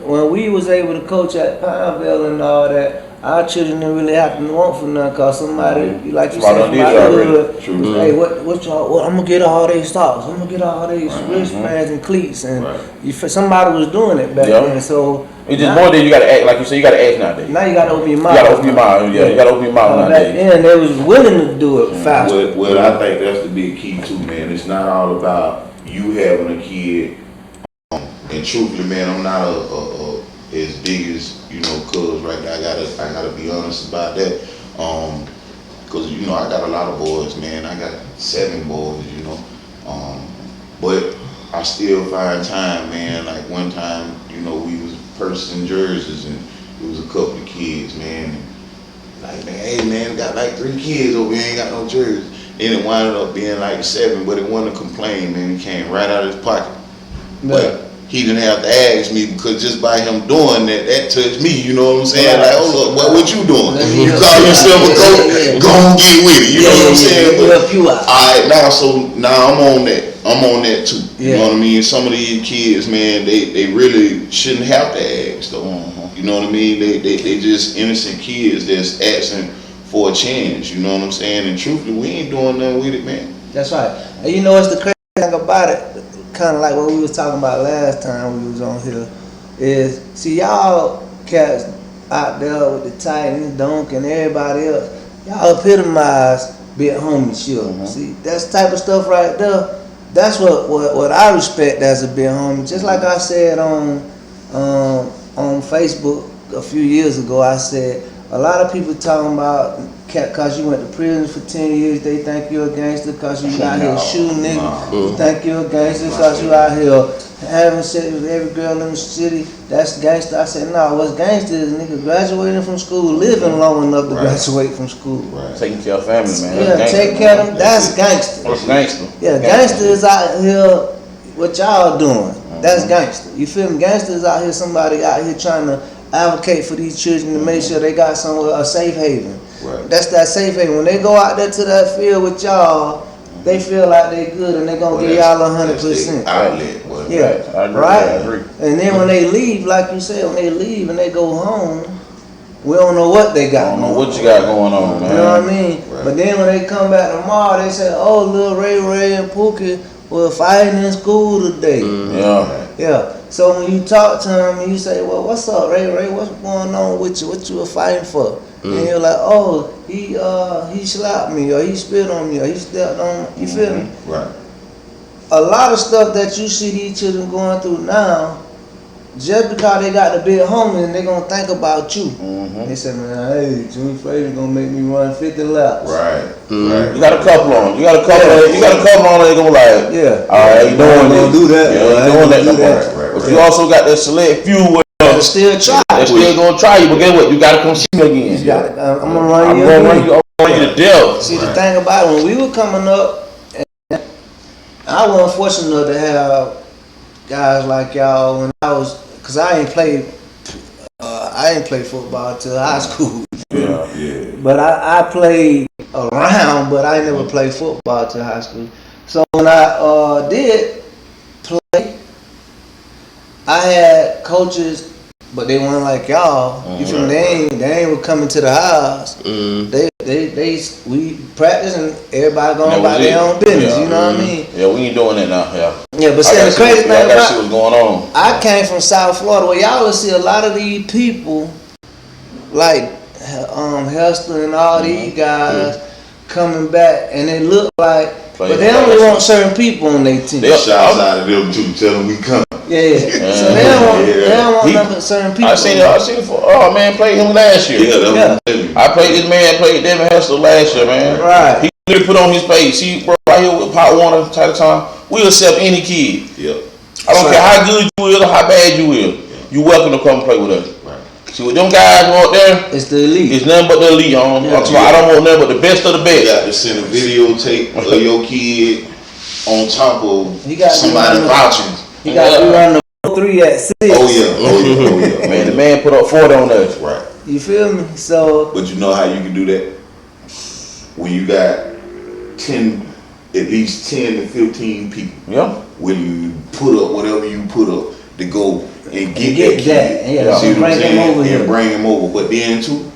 when we was able to coach at Pineville and all that, our children didn't really have to want for nothing because somebody, like you said, Somebody somebody did it would, already. hey, what y'all, I'm gonna get all these stocks, I'm gonna get all these wristbands and cleats, and somebody was doing it back then. So it's just more than you gotta act, like you said, you gotta act nowadays. now you gotta open your mouth. You gotta open your mouth. Yeah, you gotta open your mouth Back nowadays. then they was willing to do it fast. Well, I think that's the big key too, man. It's not all about you having a kid. And truthfully, man, I'm not as big as, you know, cuz right now. I gotta be honest about that. Cause you know I got a lot of boys, man. I got 7 boys, you know. But I still find time, man. Like one time, you know, we was purchasing jerseys and it was a couple of kids, man. And like, man, hey man, we got like 3 kids over here, ain't got no jerseys. Then it wound up being like 7, but it wasn't a complaint, man. He came right out of his pocket. But he didn't have to ask me, because just by him doing that, that touched me. You know what I'm saying? Like, hold up, what you doing? You call yourself a coach? Go on, get with it. You know what I'm saying? But help you out. All right, now I'm on that. I'm on that too. You know what I mean? Some of these kids, man, they really shouldn't have to ask though. You know what I mean? They just innocent kids that's asking for a chance. You know what I'm saying? And truthfully, we ain't doing nothing with it, man. That's right. And you know what's the crazy thing about it? Kind of like what we was talking about last time we was on here. Is see y'all cats out there with the Titans, Dunk, and everybody else. Y'all epitomize big homie shit. See, that's the type of stuff right there. That's what I respect as a big homie. Just like I said on Facebook a few years ago, I said a lot of people talking about cause you went to prison for 10 years, they think you're a gangster cause you out here shooting niggas. You think you're a gangster cause you out here having sex with every girl in the city. That's gangster. I said, no, what's gangster is niggas graduating from school, living long enough to graduate from school. Right. Taking care of family, man. Yeah, take care of them. That's gangster. That's gangster. Yeah, gangster is out here. What y'all doing? That's gangster. You feel me? Gangster is out here. Somebody out here trying to advocate for these children to make sure they got somewhere, a safe haven. Right. That's that safe haven. When they go out there to that field with y'all, they feel like they good and they gonna give y'all 100%. Outlet. Well, Yeah, I agree. And then when they leave, like you said, when they leave and they go home, we don't know what they got. I don't know what you got going on, man. You know what I mean? Right. But then when they come back tomorrow, they say, "Oh, little Ray and Pookie were fighting in school today." Yeah. Yeah. So when you talk to him and you say, "Well, what's up, Ray? What's going on with you? What you were fighting for?" And you're like, "Oh, he slapped me, or he spit on me, or he stepped on me." You feel me? Right. A lot of stuff that you see these children going through now, just because they got the big homie and they gonna think about you. They say, "Man, hey, Jimmy Frazier gonna make me run 50 laps." Right. Right. You got a couple on. You got a couple on. They gonna like, Yeah. all right, you doing gonna this. do that. Yeah, you doing that. do that. Right. But you also got that select few. But still try. They're still gonna try you, but guess what? You gotta come see me again. You got it. I'm gonna run I'm you. gonna again. run you to death. See, the thing about it, when we were coming up, and I wasn't fortunate enough to have guys like y'all when I was, cause I ain't play football till high school. Yeah. But I played around, but I never played football till high school. So when I did play, I had coaches, but they weren't like y'all. You feel me? They ain't coming to the house. We practice and everybody going about their own business. You know what I mean? Yeah, we ain't doing that now. Yeah. Yeah, but see, the crazy thing I gotta see about what's going on. I came from South Florida, where y'all will see a lot of these people, like Hester and all these guys coming back, and they look like, but they only want certain people on their team. Shouts out to them too. Tell them we coming. Yeah. So they don't want nothing certain people. I seen it for played him last year. Yeah. I played this man, played Devin Hester last year, man. Right. He literally put on his face. See, bro, right here with Pop Warner type of time, we accept any kid. Yeah. I don't care how good you will or how bad you will. You welcome to come play with us. Right. See what them guys want there? It's the elite. It's nothing but the elite. I don't want nothing but the best of the You best. got to send a videotape of your kid on top of got somebody vouching. You got to run the 3 at 6. Oh yeah. Man, the man put up 40 on us. Right. You feel me? So. But you know how you can do that? When you got at least 10 to 15 people. Yeah. When you put up whatever you put up to go and get that kid. Yeah. See what I'm saying? Him over here. And bring him over. But then too,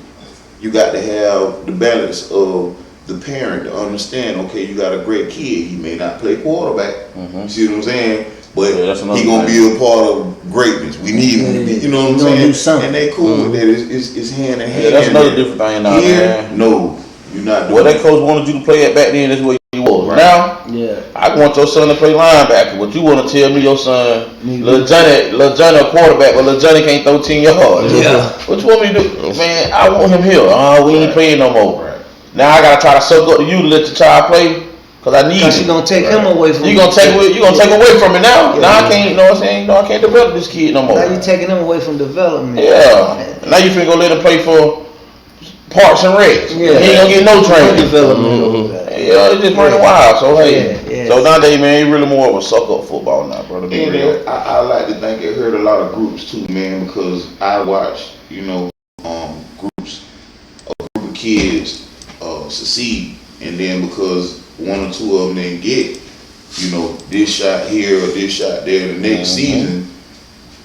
you got to have the balance of the parent to understand, okay, you got a great kid. He may not play quarterback. See what I'm saying? But he gonna be a part of greatness. We need him to be, you know what I'm saying? And they cool with that. It's hand in hand. Yeah, that's another different thing now, man. No, you're not doing what that coach wanted you to play at back then is what you was. Right. Now, I want your son to play linebacker. What you want to tell me your son, Lil Johnny a quarterback, but Lil Johnny can't throw 10 yards. Yeah. What you want me to do? Man, I want him here. We ain't playing no more. Right. Now I gotta try to suck up to you to let your child play. Cause I need you gonna take him away from you gonna take away from me now. Now I can't, you know what I'm saying? No, I can't develop this kid no more. Now you taking him away from development. Yeah. Now you finna go let him play for Parks and Rec. He ain't gonna get no training. Development. Yeah, it's just running wild. So hey, So nowadays, man, it's really more of a suck-up football now, bro. To be And real. I like to think it hurt a lot of groups too, man, because I watch, groups of kids succeed, and then because one or two of them didn't get, this shot here or this shot there, the next season,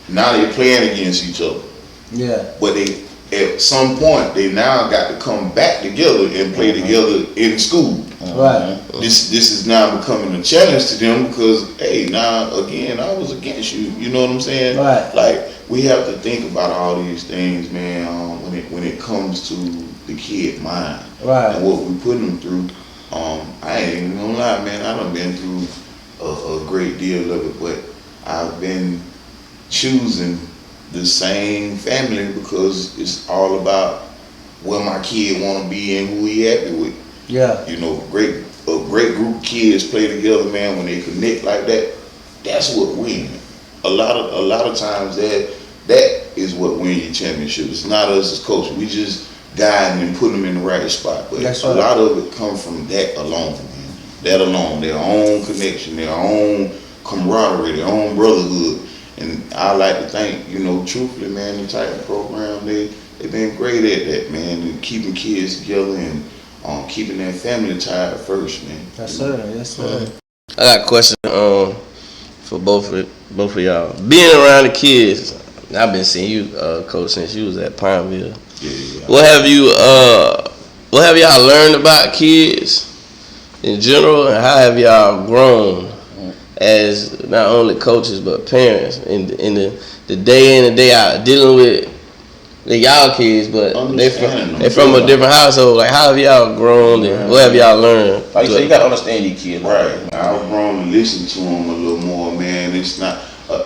now they're playing against each other. Yeah. But they, at some point, they now got to come back together and play together in school. Right. This is now becoming a challenge to them because, hey, now again, I was against you. You know what I'm saying? Right. Like, we have to think about all these things, man. When it comes to the kid mind, Right. and what we put them through. I ain't even gonna lie, man. I done been through a great deal of it, but I've been choosing the same family because it's all about where my kid want to be and who he happy with. Yeah. A great group of kids play together, man. When they connect like that, that's what wins. A lot of times that is what wins your championship. It's not us as coaches. We just guide them and put them in the right spot. But That's a right. lot of it comes from that alone, man. That alone, their own connection, their own camaraderie, their own brotherhood. And I like to think, truthfully, man, the Titan program, they've been great at that, man, and keeping kids together and keeping their family tied first, man. Yes, sir. Yes, sir. I got a question for both of y'all. Being around the kids, I've been seeing you, coach, since you was at Pineville. Yeah. What have y'all learned about kids in general, and how have y'all grown as not only coaches but parents in the day in and day out dealing with y'all kids, but they from a different household. Like, how have y'all grown and what have y'all learned? Like you say, you gotta understand these kids, Right. I've grown to listen to them a little more, man. It's not.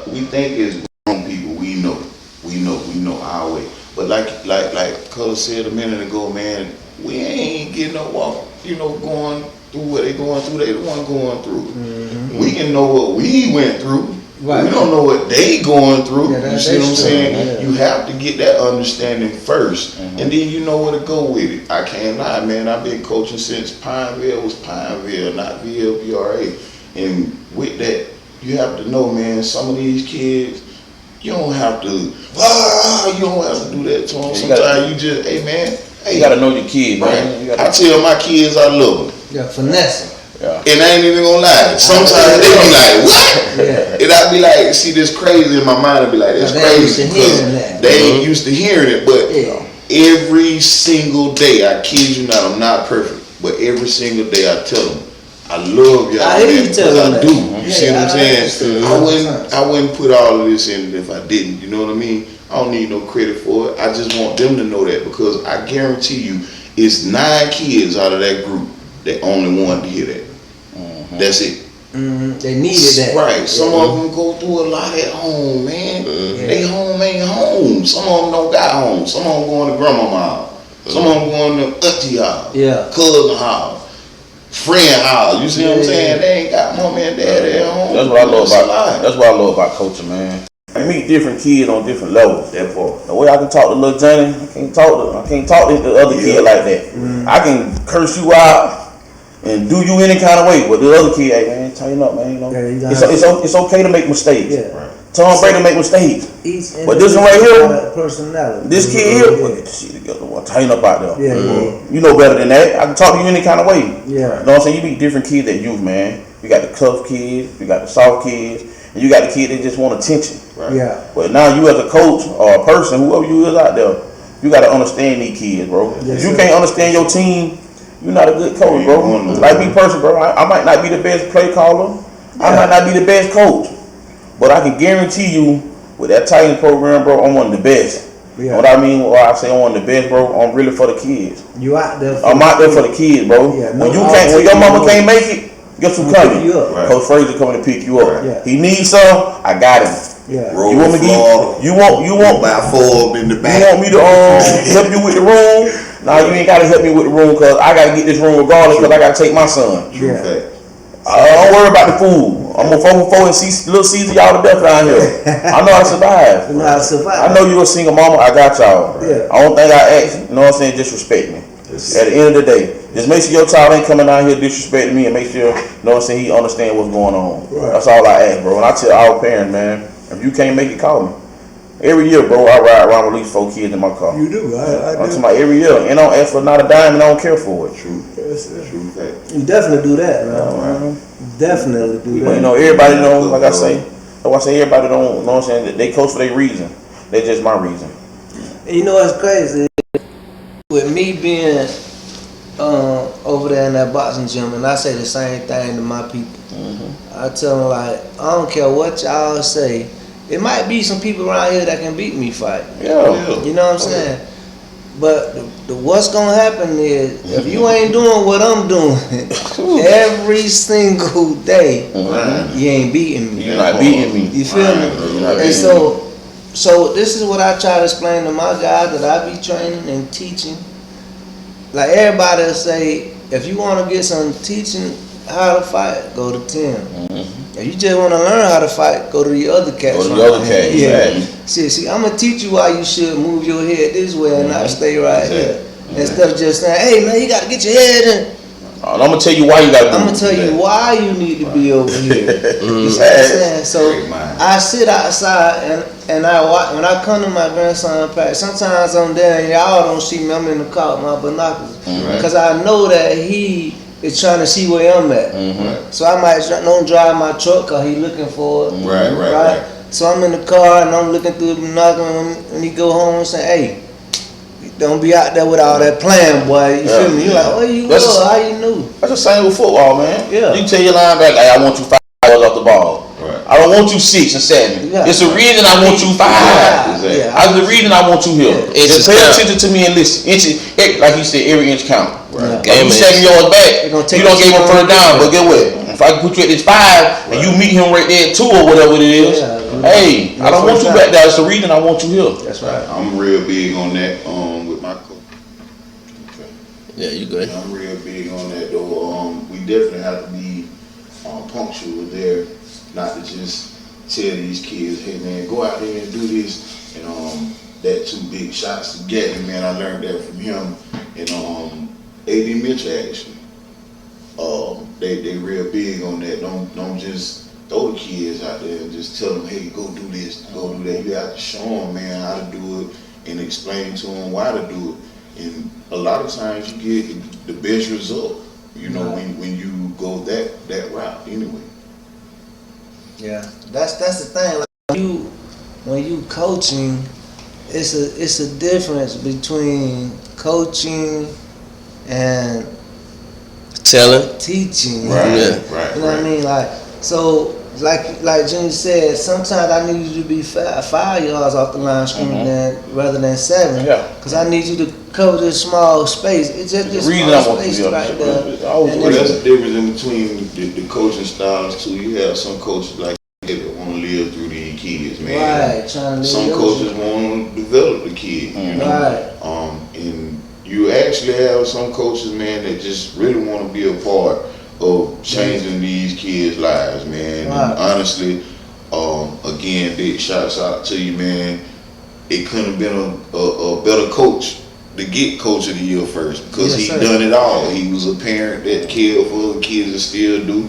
We think as grown people, we know our way. But like Color said a minute ago, man, we ain't getting no walk. Going through what they going through. They the one going through. Mm-hmm. We can know what we went through. Right. We don't know what they going through. Yeah, you see what I'm saying? Yeah. You have to get that understanding first, and then you know where to go with it. I can't lie, man. I've been coaching since Pineville was Pineville, not VLBRA. And with that, you have to know, man, some of these kids, you don't have to do that to them. Sometimes you just, hey, man. Hey, you gotta know your kids, right. Man. I tell my kids I love them. Yeah, finesse. Yeah. And I ain't even gonna lie. Sometimes they be like, what? Yeah. And I be like, see, this crazy in my mind. I be like, that's crazy because they ain't used to hearing it. But every single day, I kid you not, I'm not perfect, but every single day I tell them, I love y'all, man, because I do. You see what I'm saying? I wouldn't put all of this in if I didn't. You know what I mean? I don't need no credit for it. I just want them to know that because I guarantee you, it's 9 kids out of that group that only wanted to hear that. That's it. They needed that. Right. Some of them go through a lot at home, man. They home ain't home. Some of them don't got home. Some of them going to grandma's house. Some of them going to auntie house. Yeah. Cousin house. Friend house. You see what I'm saying? They ain't got mom and dad at home. That's what I love about. That's what I love about coaching, man. I meet different kids on different levels. That part. The way I can talk to little Johnny, I can't talk to the other kid like that. I can curse you out and do you any kind of way, but the other kid, hey man, tighten up, man. It's okay to make mistakes. Yeah. Tom Brady make mistakes. But this one right here, personality. This kid here, shit together, tighten up out there. You know better than that. I can talk to you any kind of way. Yeah. You know what I'm saying? You meet different kids at youth, man. You got the tough kids, you got the soft kids, and you got the kid that just want attention. Right? Yeah. But now you as a coach or a person, whoever you is out there, you got to understand these kids, bro. If you can't understand your team, you're not a good coach, bro. Like me personally, bro, I might not be the best play caller. I might not be the best coach. But I can guarantee you, with that Titan program, bro, I'm one of the best. Yeah. What I mean when I say I'm one of the best, bro, I'm really for the kids. You out there? I'm out there for the kids, bro. Yeah, when your mama can't make it, guess who coming? Right. Coach Frazier coming to pick you up. Yeah. He needs some, I got him. Yeah. You want me to you want by 4 in the back. You want me to help you with the room? No, you ain't gotta help me with the room because I gotta get this room regardless because I gotta take my son. Yeah. Don't worry about the food. I'm gonna 4 and see little Caesar y'all to death down here. I know how to survive. I know you're a single mama. I got y'all. Yeah. I don't think I ask. You know what I'm saying? Just respect me. At the end of the day, Just make sure your child ain't coming out here disrespecting me, and make sure, you know what I'm saying, he understand what's going on. Right. That's all I ask, bro. And I tell all parents, man, if you can't make it, call me. Every year, bro, I ride around with at least 4 kids in my car. You do. I I'm do. talking about every year, and I don't ask for not a dime, and I don't care for it. True. Yes, sir. True fact. You definitely do that, man. Definitely do But that. you know, everybody know, like I say, everybody don't, you know what I'm saying, that they coach for their reason. That's just my reason. And you know what's crazy? With me being over there in that boxing gym, and I say the same thing to my people. I tell them, like, I don't care what y'all say. It might be some people around here that can beat me fight. Yeah. You know what I'm saying? But what's gonna happen is, if you ain't doing what I'm doing every single day, you ain't beating me. You're not beating me. You feel me? You're not And beating me. so this is what I try to explain to my guys that I be training and teaching. Like, everybody will say, if you want to get some teaching how to fight, go to Tim. If you just want to learn how to fight, go to the other cats. Go to the other cats, Yeah. exactly. See, I'm gonna teach you why you should move your head this way and not stay right here. Instead of just saying, "Hey man, you gotta get your head in." And I'm gonna tell you why you gotta do I'm gonna tell you why you need to be over here. You see what I'm saying? So Great mind. I sit outside and I watch. When I come to my grandson practice, sometimes I'm there and y'all don't see me. I'm in the car with my binoculars because I know that he is trying to see where I'm at. So I might don't drive my truck because he looking for it. Right. So I'm in the car and I'm looking through the binoculars and he go home and say, "Hey, don't be out there with all that playing, boy." You feel me? You like, "Where you go? How you knew?" That's the same with football, man. Yeah. You tell your linebacker, "Hey, I want you 5 yards off the ball. Right. I don't want you 6 and 7. Yeah. It's the reason I want you 5. Exactly. Yeah. That's the reason I want you here. Yeah. Just pay attention to me and listen. Like you said, every inch count. Right. If you 7 yards back, gonna take you don't you give him somewhere. first down. But get what? If I can put you at this 5 and you meet him right there at 2 or whatever it is, hey, I don't want you back there. That's the reason I want you here. That's right. I'm real big on that with my coach. Yeah, you good. I'm real big on that though. We definitely have to be punctual there, not to just tell these kids, "Hey man, go out there and do this." And that 2 big shots to get him, man. I learned that from him and AD Mitchell actually. They real big on that. Don't just throw the kids out there and just tell them, "Hey, go do this, go do that." You have to show them, man, how to do it and explain to them why to do it. And a lot of times you get the best result, you know, when you go that route anyway. Yeah, that's the thing. Like when you coaching, it's a difference between coaching and Telling. teaching. Right. Yeah. Right. You know what I mean? Like, so like Junior said, sometimes I need you to be 5 yards off the line of scrimmage rather than 7. Yeah. Because I need you to cover this small space. It's just this The reason small I want space you right here. there. Well, And Well, then- that's the difference in between the coaching styles too. You have some coaches like that want to live through these kids, man. Right, trying to live Some your coaches want to develop the kid, you know. Right. And you actually have some coaches, man, that just really want to be a part of changing these kids' lives, man. Right. And honestly, again, big shouts out to you, man. It couldn't have been a better coach to get Coach of the Year first because Yes, he sir. done it all. He was a parent that cared for the kids and still do.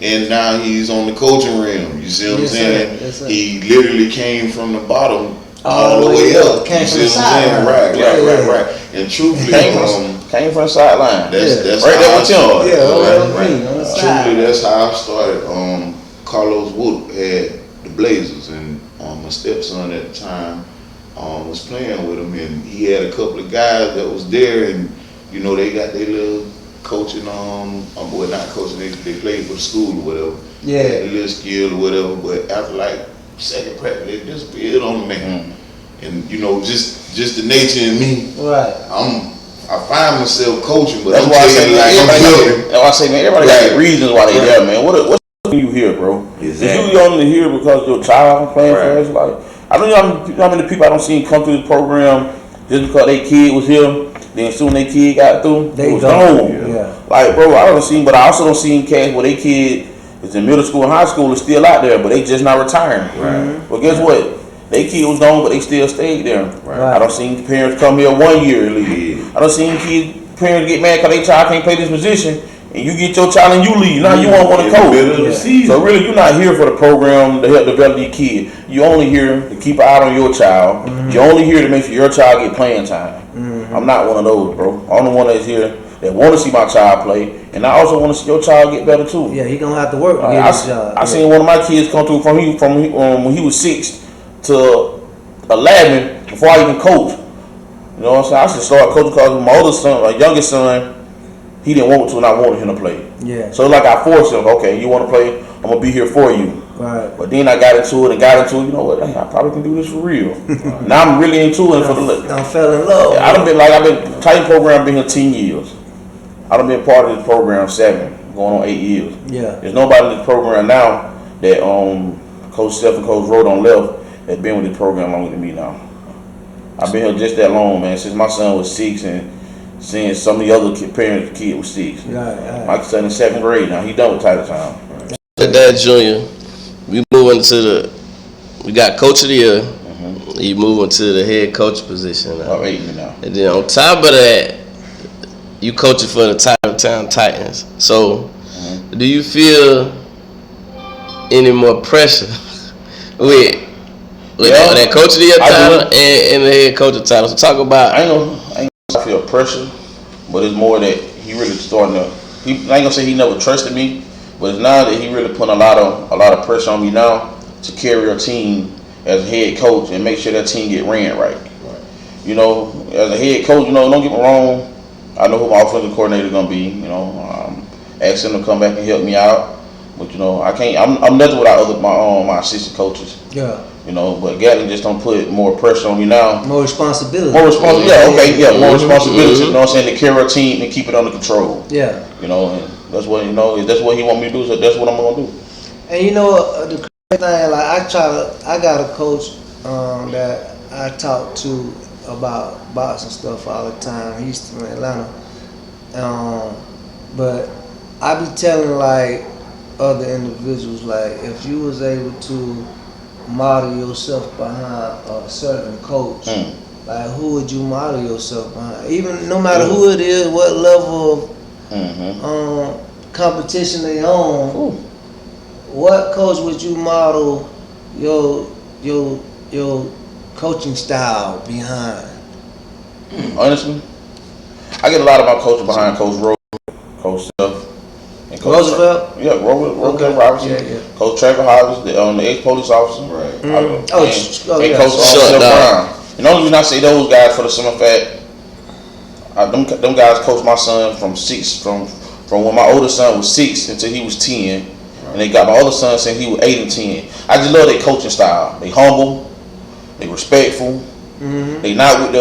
And now he's on the coaching realm. You see what Yes, I'm sir. saying? Yes, sir. He literally came from the bottom all the way up. Came You from see the what I'm saying? sideline. Right. And truthfully, Came from the sideline. that's Right there how I with him. started. Yeah, Right. on the side. Truthfully, that's how I started. Carlos Wood had the Blazers, and my stepson at the time was playing with him, and he had a couple of guys that was there, and you know they got their little coaching. Well, not coaching. They played for the school or whatever. Yeah. Had a little skill or whatever, but after like second practice, they disappeared on the man. And you know, just the nature in me, Right. I find myself coaching, but That's I'm why I say, saying like I'm man, building. that's why I say, man, everybody got reasons why they there, man. What's you here, bro? Exactly. If you only here because your child playing Right. for us, like I don't know how many people I don't see come through this program just because their kid was here. Then soon their kid got through, They it was gone. gone. Yeah. Like, bro, I don't see, but I also don't see cats where their kid is in middle school and high school is still out there, but they just not retiring. Right. Well, guess what? They kid was gone, but they still stayed there. Right. I don't see parents come here 1 year at least. Yeah. I don't see kids parents get mad because they child can't play this position, and you get your child and you leave. Now you won't want to coach. So really, you're not here for the program to help develop your kid. You're only here to keep an eye on your child. You're only here to make sure your child get playing time. I'm not one of those, bro. I'm the one that's here that want to see my child play, and I also want to see your child get better too. Yeah, he gonna have to work to get his job. I seen one of my kids come through from when he was 6 to 11 before I even coached. You know what I'm saying? I should start coaching because my other son, my youngest son, he didn't want to, and I wanted him to play. Yeah. So like I forced him. Okay, you want to play? I'm gonna be here for you. Right. But then I got into it. You know what? Hey, I probably can do this for real. Now I'm really into it for the. I fell in love. Yeah, I've been Titan program been here 10 years. I've been part of this program 7, going on 8 years. Yeah. There's nobody in this program now that Coach Steph and Coach Rodon left that been with this program longer than me now. I've been here just that long, man, since my son was 6 and since some of the other parents' kid was 6. Right. My son in 7th grade now. He done with Title Town. That junior, we got Coach of the Year. You moving to the head coach position now. Now. And then on top of that, you coaching for the Title Town Titans. So, do you feel any more pressure with that Coach of the Year title and the head coach title? So talk about. I ain't gonna feel pressure, but it's more that he really starting to. I ain't gonna say he never trusted me, but it's now that he really putting a lot of pressure on me now to carry a team as a head coach and make sure that team get ran right. You know, as a head coach, you know, don't get me wrong. I know who my offensive coordinator is gonna be. You know, asking him to come back and help me out, but you know, I can't. I'm nothing without my assistant coaches. Yeah. You know, but Gatlin just don't put more pressure on me now. More responsibility. More responsibility. More responsibility. You know what I'm saying? To carry a team and keep it under control. Yeah. You know, and that's what that's what he want me to do. So that's what I'm gonna do. And you know the crazy thing, like I got a coach that I talk to about boxing stuff all the time. He's from Atlanta, but I be telling like other individuals, like if you was able to model yourself behind a certain coach, like who would you model yourself behind? Even no matter who it is, what level of competition they on, what coach would you model your coaching style behind? Honestly, I get a lot of my coaching behind Coach Rose, Coach Steph, and Coach Roosevelt. Roosevelt Robinson, Yeah. Coach Trevor Hodges, the ex-police officer, Right. and Coach Steph Brown. And the only reason I say those guys for the simple fact, them guys coached my son from when my oldest son was 6 until he was 10, and they got my other son since he was 8 and 10. I just love their coaching style. They humble, they respectful, they not with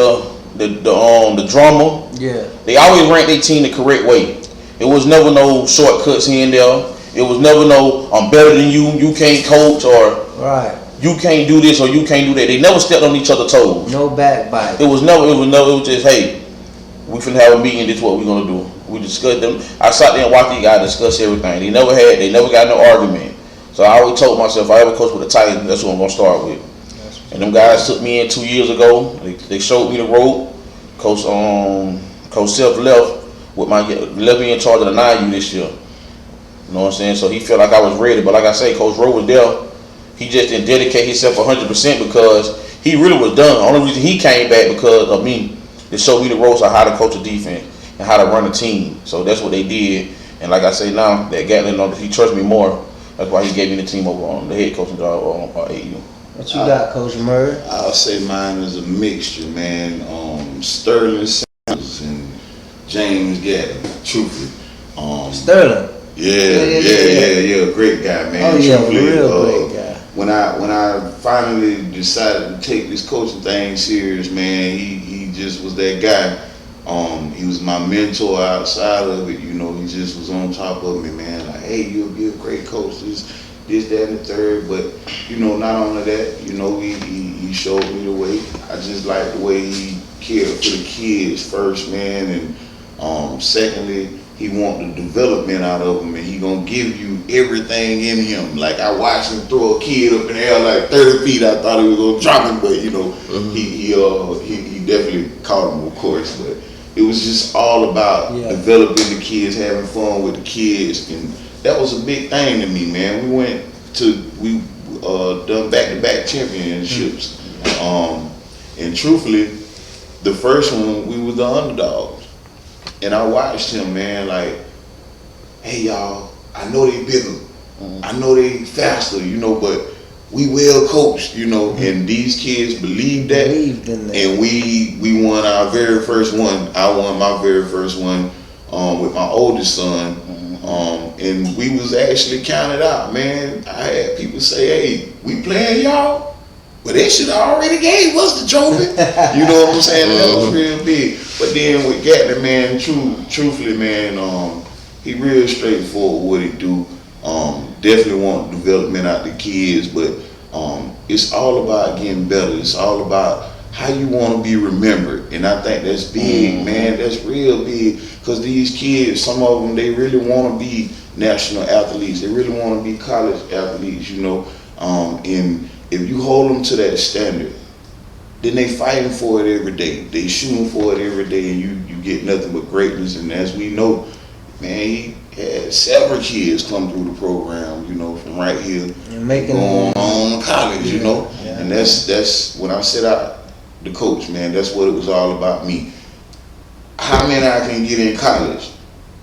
the drama. Yeah. They always rank their team the correct way. It was never no shortcuts here and there. It was never no I'm better than you, you can't coach, or you can't do this or you can't do that. They never stepped on each other's toes. No backbite. It was just, hey, we finna have a meeting, this is what we're gonna do. We discussed them. I sat there and watched these guys discuss everything. They never got no argument. So I always told myself, if I ever coach with the Titans, that's what I'm gonna start with. And them guys took me in 2 years ago. They showed me the rope. Coach Self left me in charge of the 9U this year. You know what I'm saying? So he felt like I was ready. But like I say, Coach Rowe was there. He just didn't dedicate himself 100% because he really was done. The only reason he came back because of me. They showed me the ropes on how to coach a defense and how to run a team. So that's what they did. And like I say now, that Gatlin, he trusts me more. That's why he gave me the team over on the head coaching job on AU. What you got, Coach Murray? I'll say mine is a mixture, man. Sterling Sanders and James Gatlin, truthfully. Sterling. Yeah, great guy, man. Oh yeah, truthfully, real great guy. When I finally decided to take this coaching thing serious, man, he just was that guy. He was my mentor outside of it, you know. He just was on top of me, man. Like, hey, you'll be a great coach. This, that, and the third. But you know, not only that, you know, he showed me the way. I just like the way he cared for the kids first, man, and secondly, he want the development out of him, and he gonna give you everything in him. Like I watched him throw a kid up in the air like 30 feet. I thought he was gonna drop him, but you know, he definitely caught him, of course. But it was just all about Yeah. developing the kids, having fun with the kids, and that was a big thing to me, man. We done back-to-back championships, and truthfully, the first one we was the underdogs, and I watched him, man, like, hey y'all, I know they bigger, I know they faster, you know, but we well coached, you know, and these kids believed that, and we won our very first one. I won my very first one with my oldest son, and we was actually counted out, man. I had people say, hey, we playing y'all? Well, they should have already gave us the trophy. You know what I'm saying? That was real big. But then with Gatlin, man, truthfully, man, he real straightforward what he do. Definitely want development out the kids, but it's all about getting better. It's all about how you want to be remembered, and I think that's big, man. That's real big, because these kids, some of them, they really want to be national athletes. They really want to be college athletes, you know. And if you hold them to that standard, then they fighting for it every day. They shooting for it every day, and you get nothing but greatness. And as we know, man, he had several kids come through the program, you know, from right here and making going on to college, you know. Yeah. And that's when I set out the coach, man, that's what it was all about me. How many I can get in college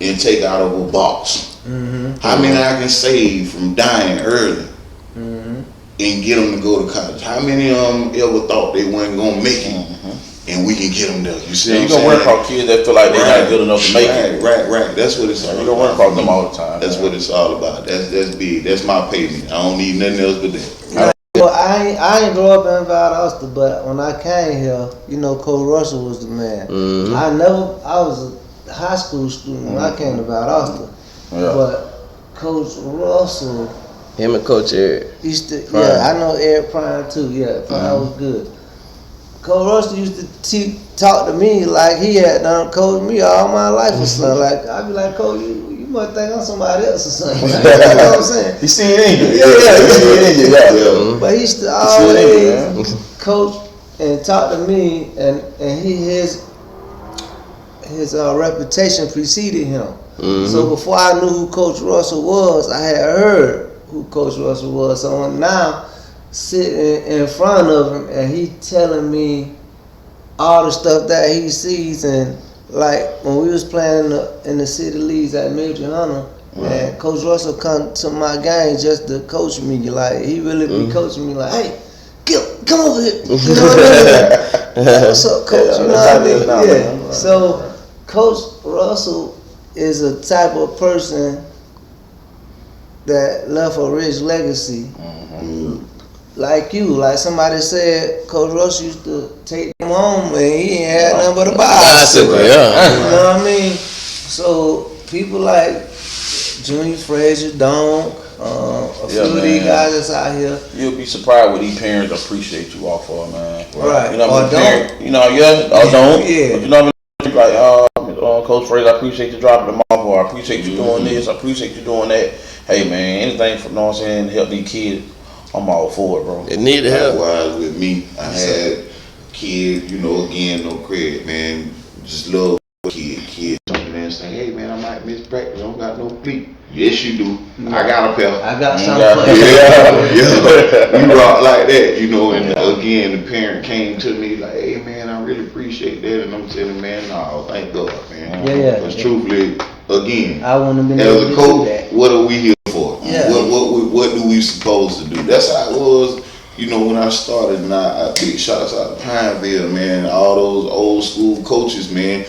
and take out of a box? How many I can save from dying early and get them to go to college? How many of them ever thought they weren't gonna make it, and we can get them there? You see, you gonna work on kids that feel like they're not good enough to make it. Right. That's what it's all about. You don't work on them all the time. That's what it's all about. That's big. That's my payment. I don't need nothing else but that. Well, I ain't grow up in Valdosta, but when I came here, you know, Coach Russell was the man. I was a high school student when I came to Valdosta, but Coach Russell, Him and Coach Eric. used to, I know Eric Prime too. Yeah, Prime was good. Coach Russell used to talk to me like he had done coached me all my life or something. Like I'd be like, Coach, you must think I'm somebody else or something. You know what I'm saying? He seen it in you. Yeah. He seen it in you. Yeah. But he used to always coach and talk to me, and his reputation preceded him. So before I knew who Coach Russell was, I had heard who Coach Russell was. So now sitting in front of him and he telling me all the stuff that he sees, and like when we was playing in the city leagues at Major Hunter, and Coach Russell come to my game just to coach me. Like he really be coaching me like, hey, come over here. You know what I mean? What's up, Coach? You know what I mean? Yeah. So Coach Russell is a type of person that left a rich legacy. Like you, like somebody said, Coach Russell used to take them home and he ain't had nothing but a bicycle. You know what I mean? So people like Junior, Frazier, Donk, a few of these guys that's out here. You'll be surprised what these parents appreciate you all for, man. Right. You know, Or don't. You know, or don't. Yeah. But you know what I mean? Like, Coach Frazier, I appreciate you dropping them off, or I appreciate you doing this, I appreciate you doing that. Hey, man, anything for, you know what I'm saying, to help these kids, I'm all for it, bro. They need help. Likewise with me, I had kids, you know, again, no credit, man. Just love kids coming in and saying, hey, man, I might miss practice. I don't got no cleat. Yes, you do. I got a pair. I got something for you. We rock like that, you know. And again, the parent came to me like, hey, man, I really appreciate that. And I'm telling, man, no, thank God, man. Because truthfully, again, I want to be as able a to coach, do that. what are we here for? Yeah. What do we supposed to do? That's how it was, you know, when I started. And I big shots out of Pineville, man. All those old school coaches, man.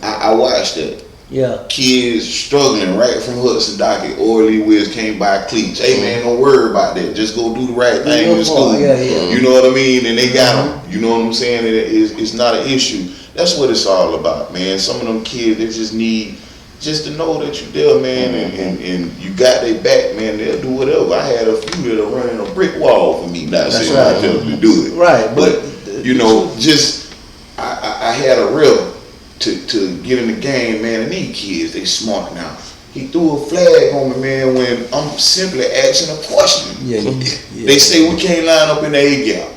I watched that. Yeah. Kids struggling right from Hudson Docket. Orly Wiz came by cleats. Hey, man, don't worry about that. Just go do the right thing in school. You know what I mean? And they got them. You know what I'm saying? It's not an issue. That's what it's all about, man. Some of them kids, they just need just to know that you're there, man, and you got their back, man. They'll do whatever. I had a few that are running a brick wall for me, not saying I tell them to do it. Right. But you know, just I had a real to get in the game, man. And these kids, they smart now. He threw a flag on me, man, when I'm simply asking a question. They say we can't line up in the A gap.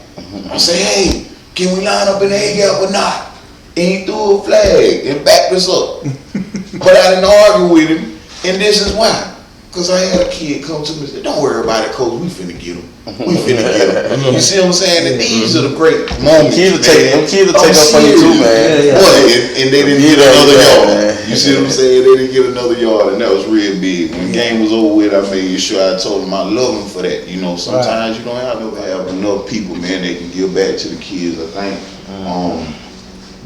I say, hey, can we line up in the A gap or not? and he threw a flag and backed us up. But I didn't argue with him, and this is why. Because I had a kid come to me and say, don't worry about it, coach, we finna get him. We finna get him. You see what I'm saying? And these are the great moments, Kids will take up for you too, man. Yeah. What? And they didn't get another yard. You see what I'm saying? They didn't get another yard, and that was real big. When the game was over with, I made sure I told them I love them for that. You know, sometimes you don't have enough people, man, that can give back to the kids. I think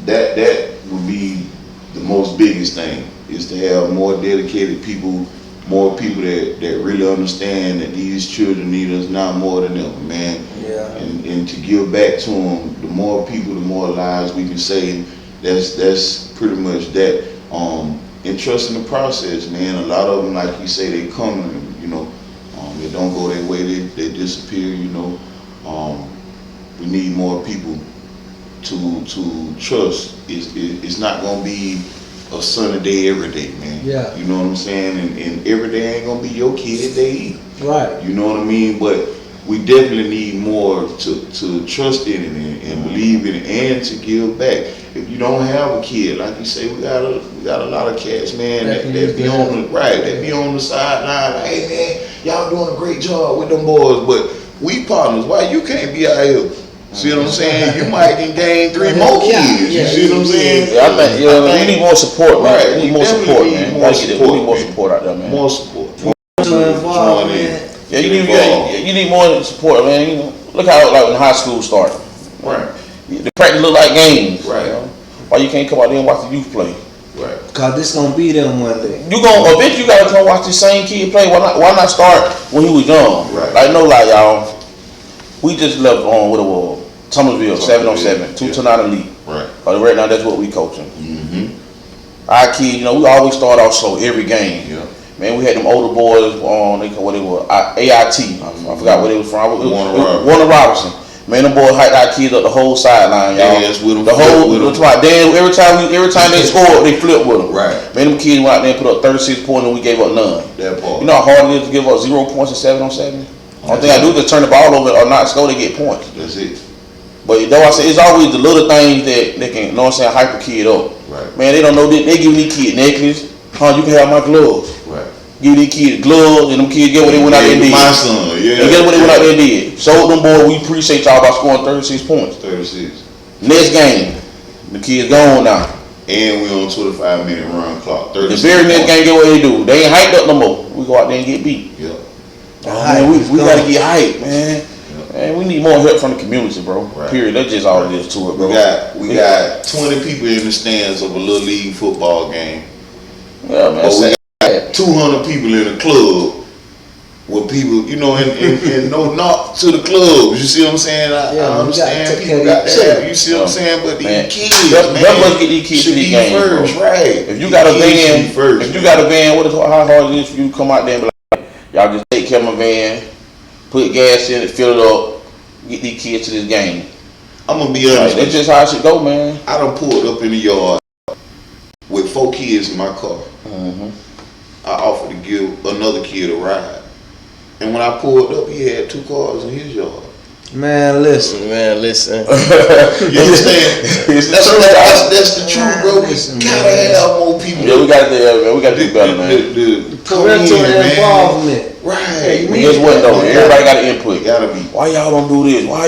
that would be the most biggest thing, is to have more dedicated people, more people that really understand that these children need us now more than ever, man. Yeah. And to give back to them, the more people, the more lives we can save. That's pretty much that. And trusting the process, man. A lot of them, like you say, they come and, you know, they don't go their way, they disappear, you know. We need more people to trust. It's not gonna be a sunny day every day, man. Yeah. You know what I'm saying? And every day ain't gonna be your kid day either. Right. You know what I mean? But we definitely need more to trust in it and believe in it and to give back. If you don't have a kid, like you say, we got a lot of cats, man, that be on the sideline, like, hey man, y'all doing a great job with them boys, but we partners. Why you can't be out here? See what I'm saying? You might can gain 3 more kids. You see what I'm saying? Yeah, I think we need more support, man. Right. We need more support, man. We need more support out there, man. More support. Involved, man. Yeah, you need more support, man. You know, look how like when high school started. Right. The practice look like games. Right. You know? Why you can't come out there and watch the youth play? Right. Cause this gonna be them one day. You gonna eventually you gotta come watch the same kid play. Why not start when he was young? Right. Like no lie, y'all. We just left on what it was. Thomasville, 7-on-7, 2 to 9 elite. Right. Right now that's what we coaching. Mm-hmm. Our kids, you know, we always start off slow every game. Yeah. Man, we had them older boys on what it was, AIT. I forgot where they was from. Warner Robinson. Man, them boys hyped our kids up the whole sideline, y'all. Yes, with them. The whole, every time they scored, they flipped with them. Right. Man, them kids went out there and put up 36 points and we gave up none. That part. You know how hard it is to give up 0 points in 7-on-7? Only thing I do is turn the ball over or not score, they get points. That's it. But though I say it's always the little things that they can, you know what I'm saying, hype a kid up. Right. Man, they don't know, they give these kids necklaces. You can have my gloves. Right. Give these kids gloves, and them kids get what they went out there and did. My son, yeah. And get what they went out there and did. So them boys, we appreciate y'all by scoring 36 points. 36. Next game, the kids gone now. And we on 25-minute run clock. The very next game, get what they do. They ain't hyped up no more. We go out there and get beat. Yeah. Man, we gotta get hyped, man. Man, we need more help from the community, bro. Right. Period. That's just all it is to it, bro. We got 20 people in the stands of a little league football game. Yeah, man. But we got 200 people in the club with people, you know, and no knock to the clubs. You see what I'm saying? I understand people got that. You see what I'm saying? But these kids, man, let's get these kids to these games, first, bro. right? If you got a van, how hard it is for you to come out there and be like, y'all just take care of my van, put gas in it, fill it up, get these kids to this game. I'm gonna be honest. That's just how it should go, man. I done pulled up in the yard with 4 kids in my car. I offered to give another kid a ride, and when I pulled up, he had 2 cars in his yard. Man, listen. You understand? That's the truth, bro. We gotta have more people. Yeah, we gotta do better, man. The Parental involvement. Right. Guess what though? Everybody got an input. Gotta be. Why y'all don't do this? Why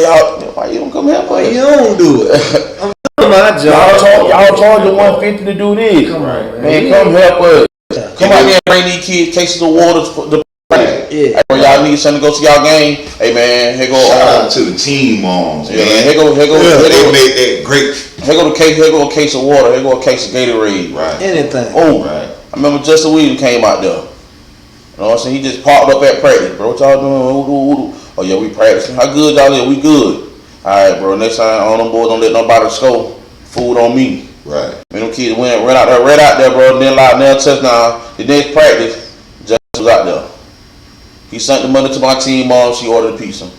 you don't come help us? You don't do it. I'm doing my job. Y'all charge the $150 to do this. Come on, man. Come help us. Come out here and bring these kids cases of water to Yeah. Hey, y'all need something to go to y'all game. Hey man, here go. Shout out to the team moms, man. Here go. They made that great. Here go a case of water. Here go a case of Gatorade. Right. Anything. Oh, Right. I remember Justin Williams came out there. You know what I'm saying? He just popped up at practice, bro. What y'all doing? Oh yeah, we practicing. How good y'all is? We good. All right, bro. Next time, all them boys don't let nobody score. Food on me. Right. Man, them kids ran out there, bro. And then like nail touchdown. The next practice, Justin was out there. He sent the money to my team mom. She ordered a pizza.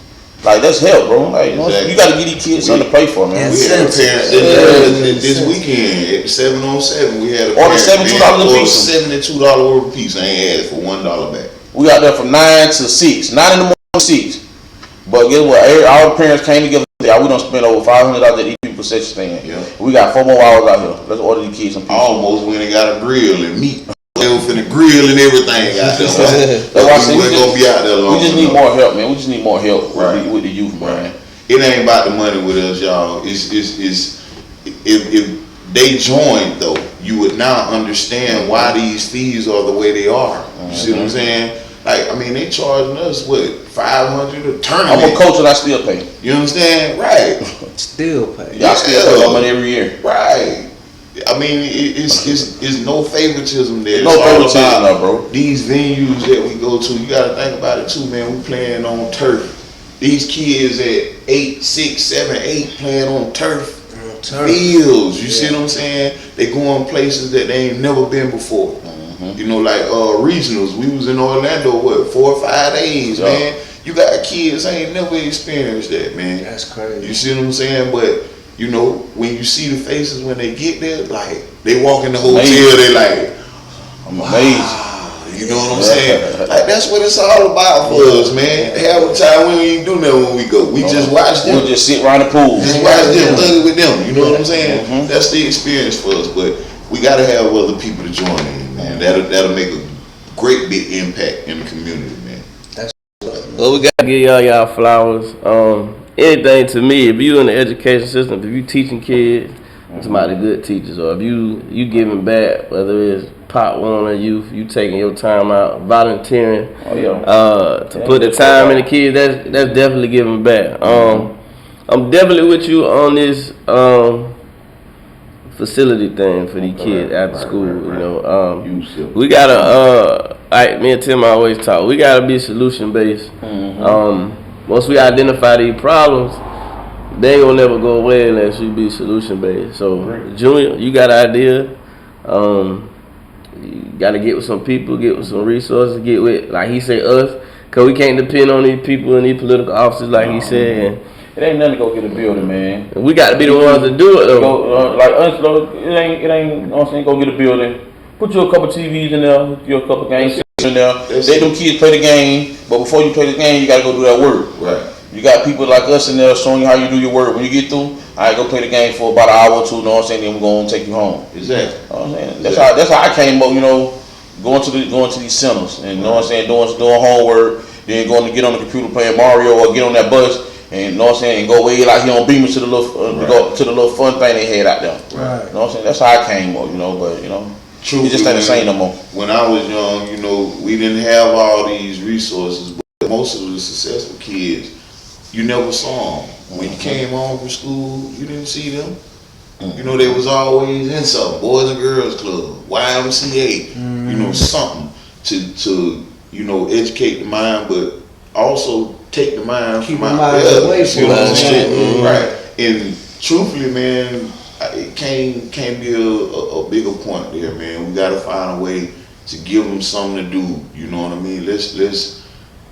Like that's help, bro. Like Exactly. you got to get these kids something to play for, man. We had a parent this weekend at 7-on-7. We had a Order parent $72 a piece. $72 worth of pizza. I ain't asked for $1 back. We out there from 9 to 6, 9 in the morning to 6. But guess what? All the parents came together. Yeah, we done spent over $500 at each concession stand. Yeah. We got 4 more hours out here. Let's order these kids some pizza. Almost went and got a grill and meat. They were finna grill and everything out there. That's why I say we gonna be out there long. We just need more help, man. We just need more help Right. with the youth, man. It ain't about the money with us, y'all. It's if they joined though, you would now understand why these fees are the way they are. You see what I'm saying? Like, I mean, they charging us what, $500 a tournament. I'm a coach and I still pay. You understand? Right. Still pay. Y'all still pay my money every year. Right. I mean, it's no favoritism there. No It's all favoritism, about bro. these venues that we go to. You got to think about it too, man. We playing on turf. These kids at 8, 6, 7, 8 playing on turf. Fields. You see what I'm saying? They going places that they ain't never been before. You know, like regionals. We was in Orlando, what, 4 or 5 days, man. You got kids ain't never experienced that, man. That's crazy. You see what I'm saying? But you know, when you see the faces when they get there, like they walk in the hotel, they like, I'm amazed. You know what I'm saying? Like that's what it's all about for us, man. Half the time we don't even do nothing when we go. We just watch them. We just sit around the pool. Just watch them, play with them. You know what I'm saying? That's the experience for us. But we gotta have other people to join in, man. That'll make a great big impact in the community, man. Well, we gotta give y'all flowers. Anything to me, if you in the education system, if you teaching kids, it's about the good teachers, or if you giving back, whether it's Pot One or youth, you taking your time out, volunteering, to put the time in the kids, that's definitely giving back. I'm definitely with you on this facility thing for these kids after school. You know, we gotta. Me and Tim always talk. We gotta be solution based. Once we identify these problems, they ain't gonna never go away unless we be solution based. So, Junior, you got an idea. You gotta get with some people, get with some resources, get with, like he said, us, cause we can't depend on these people in these political offices, like he said. And it ain't nothing to go get a building, man. we got to be the ones to do it, though. Like us, it ain't. You know what I'm saying? Go get a building. Put you a couple TVs in there. Put you a couple games in there. Let them kids play the game. But before you play the game, you gotta go do that work. Right. You got people like us in there showing you how you do your work. When you get through, I go play the game for about an hour or two. You know what I'm saying? Then we're gonna take you home. Exactly. You know what I'm saying? That's how I came up. You know, going to these centers and you know what I'm saying, doing homework, then going to get on the computer playing Mario or get on that bus and you know what I'm saying, and go way like he on Beamer to the little go to the little fun thing they had out there. Right. You know what I'm saying? That's how I came up. You know, but you know, Truthfully, it just ain't the same no more. When I was young, you know, we didn't have all these resources, but most of the successful kids, you never saw them. When you came home from school, you didn't see them. You know, they was always in something, Boys and Girls Club, YMCA, you know, something to you know, educate the mind, but also take the mind Keep from the out mind there. away You see what I'm from saying? Right. And truthfully, man, it can't be a bigger point there, man. We gotta find a way to give them something to do. You know what I mean? Let's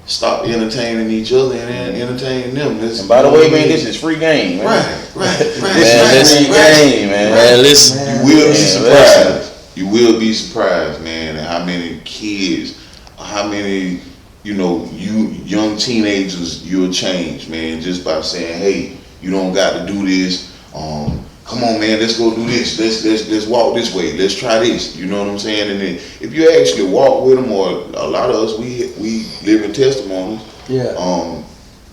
stop entertaining each other and entertain them. And by the way, man, this is free game, man. Right. This is free game, man. Man, listen, You will be surprised. You will be surprised, man, at how many kids, how many, you know, you young teenagers you'll change, man, just by saying, hey, you don't got to do this. Come on, man, let's go do this. Let's walk this way. Let's try this. You know what I'm saying? And then if you actually walk with them, or a lot of us, we live in testimonies. Yeah.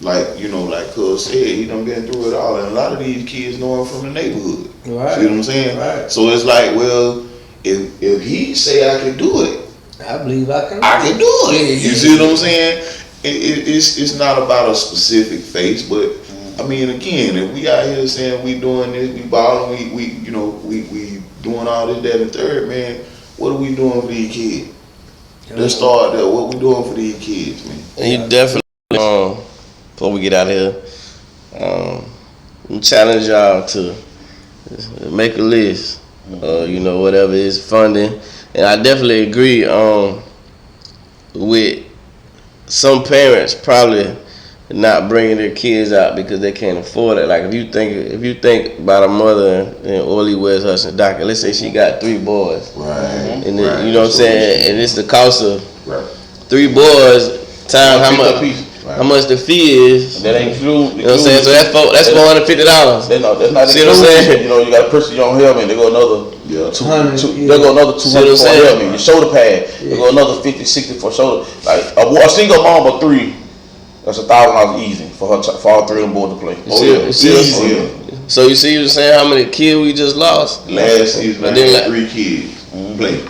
Like, you know, like Cuz said, he done been through it all, and a lot of these kids know him from the neighborhood. Right. See what I'm saying? Right. So it's like, well, if he say I can do it, I believe I can do it. You see what I'm saying? It's not about a specific face, but I mean, again, if we out here saying we doing this, we balling, we you know, we doing all this, that, and third, man, what are we doing for these kids? Let's start there. What we doing for these kids, man? and you definitely, before we get out of here, we challenge y'all to make a list, you know, whatever is funding. And I definitely agree with some parents probably not bringing their kids out because they can't afford it. Like if you think about a mother in Orly, West Hudson, Docket, let's say she got 3 boys, Right. and then, you know what I'm saying, and it's the cost of Right. 3 boys times how much? how much the fee is. And that ain't include. You know what I'm saying? So that's $450. That's not See what I'm saying? You know, you got to purchase your own helmet. They go another $200. They go another $200 See what I'm for a saying? helmet. Your shoulder pad. They go another $50, $60 for shoulder. Like a single mom of 3. That's $1,000 easy for all 3 of them boys to play. So you see, you were saying how many kids we just lost last season. I had 3 kids play.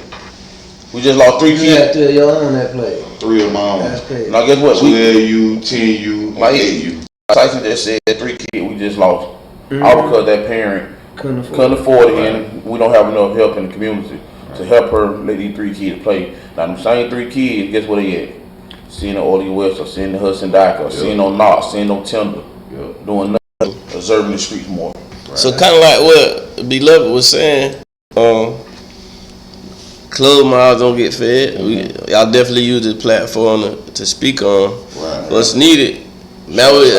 We just lost 3 You kids. had 3 of your own that played. 3 of my own. That's crazy. Now guess what? 12U, 10U, 8U. Tyson just said 3 kids we just lost. All because that parent Couldn't afford it, and we don't have enough help in the community to help her let these 3 kids play. Now them same 3 kids, guess what they at? Sitting on Orly West, or sitting in Hudson Dyke, or sitting on Knox, sitting on Timber, doing nothing, observing the streets more. So kind of like what Beloved was saying, club miles don't get fed. Y'all definitely use this platform to speak on what's needed. Now we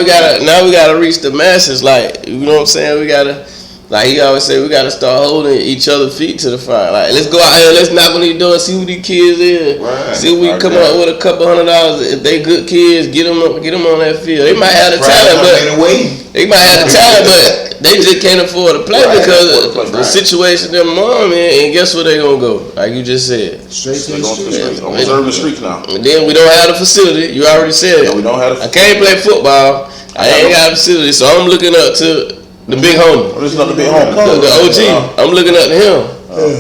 gotta reach the masses. Like, you know what I'm saying? We gotta, like he always say, we gotta start holding each other's feet to the fire. Like, let's go out here, let's knock on these doors, see who these kids is. See if we can come up with a couple $100. If they good kids, get them on that field. They might have the talent, but they just can't afford to play because of the situation their mom in. And guess where they gonna go? Like you just said, straight to the street. I'm observing the streets now. And then we don't have the facility. You already said it. We don't have the I can't play football. I ain't got a facility, so I'm looking up to the big homie. Listen up to big homie. The OG. I'm looking up to him.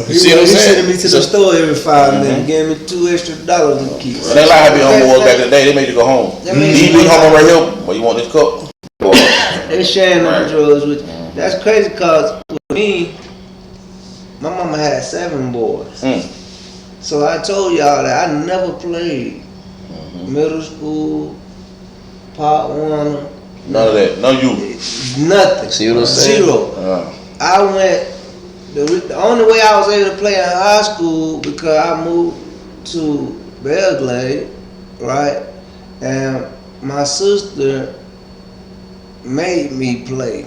You see what I'm saying? He sending me to the store every 5 minutes, gave me $2 extra to keep. They like how big homeboys back in the day. They made you go home. These big homie right here, but you want this cup? They sharing the drugs with you. That's crazy because with me, my mama had 7 boys. So I told y'all that I never played middle school, part 1. None of that. No you. Nothing. See what I'm saying? 0. I went, the only way I was able to play in high school because I moved to Belgrade, right? And my sister made me play.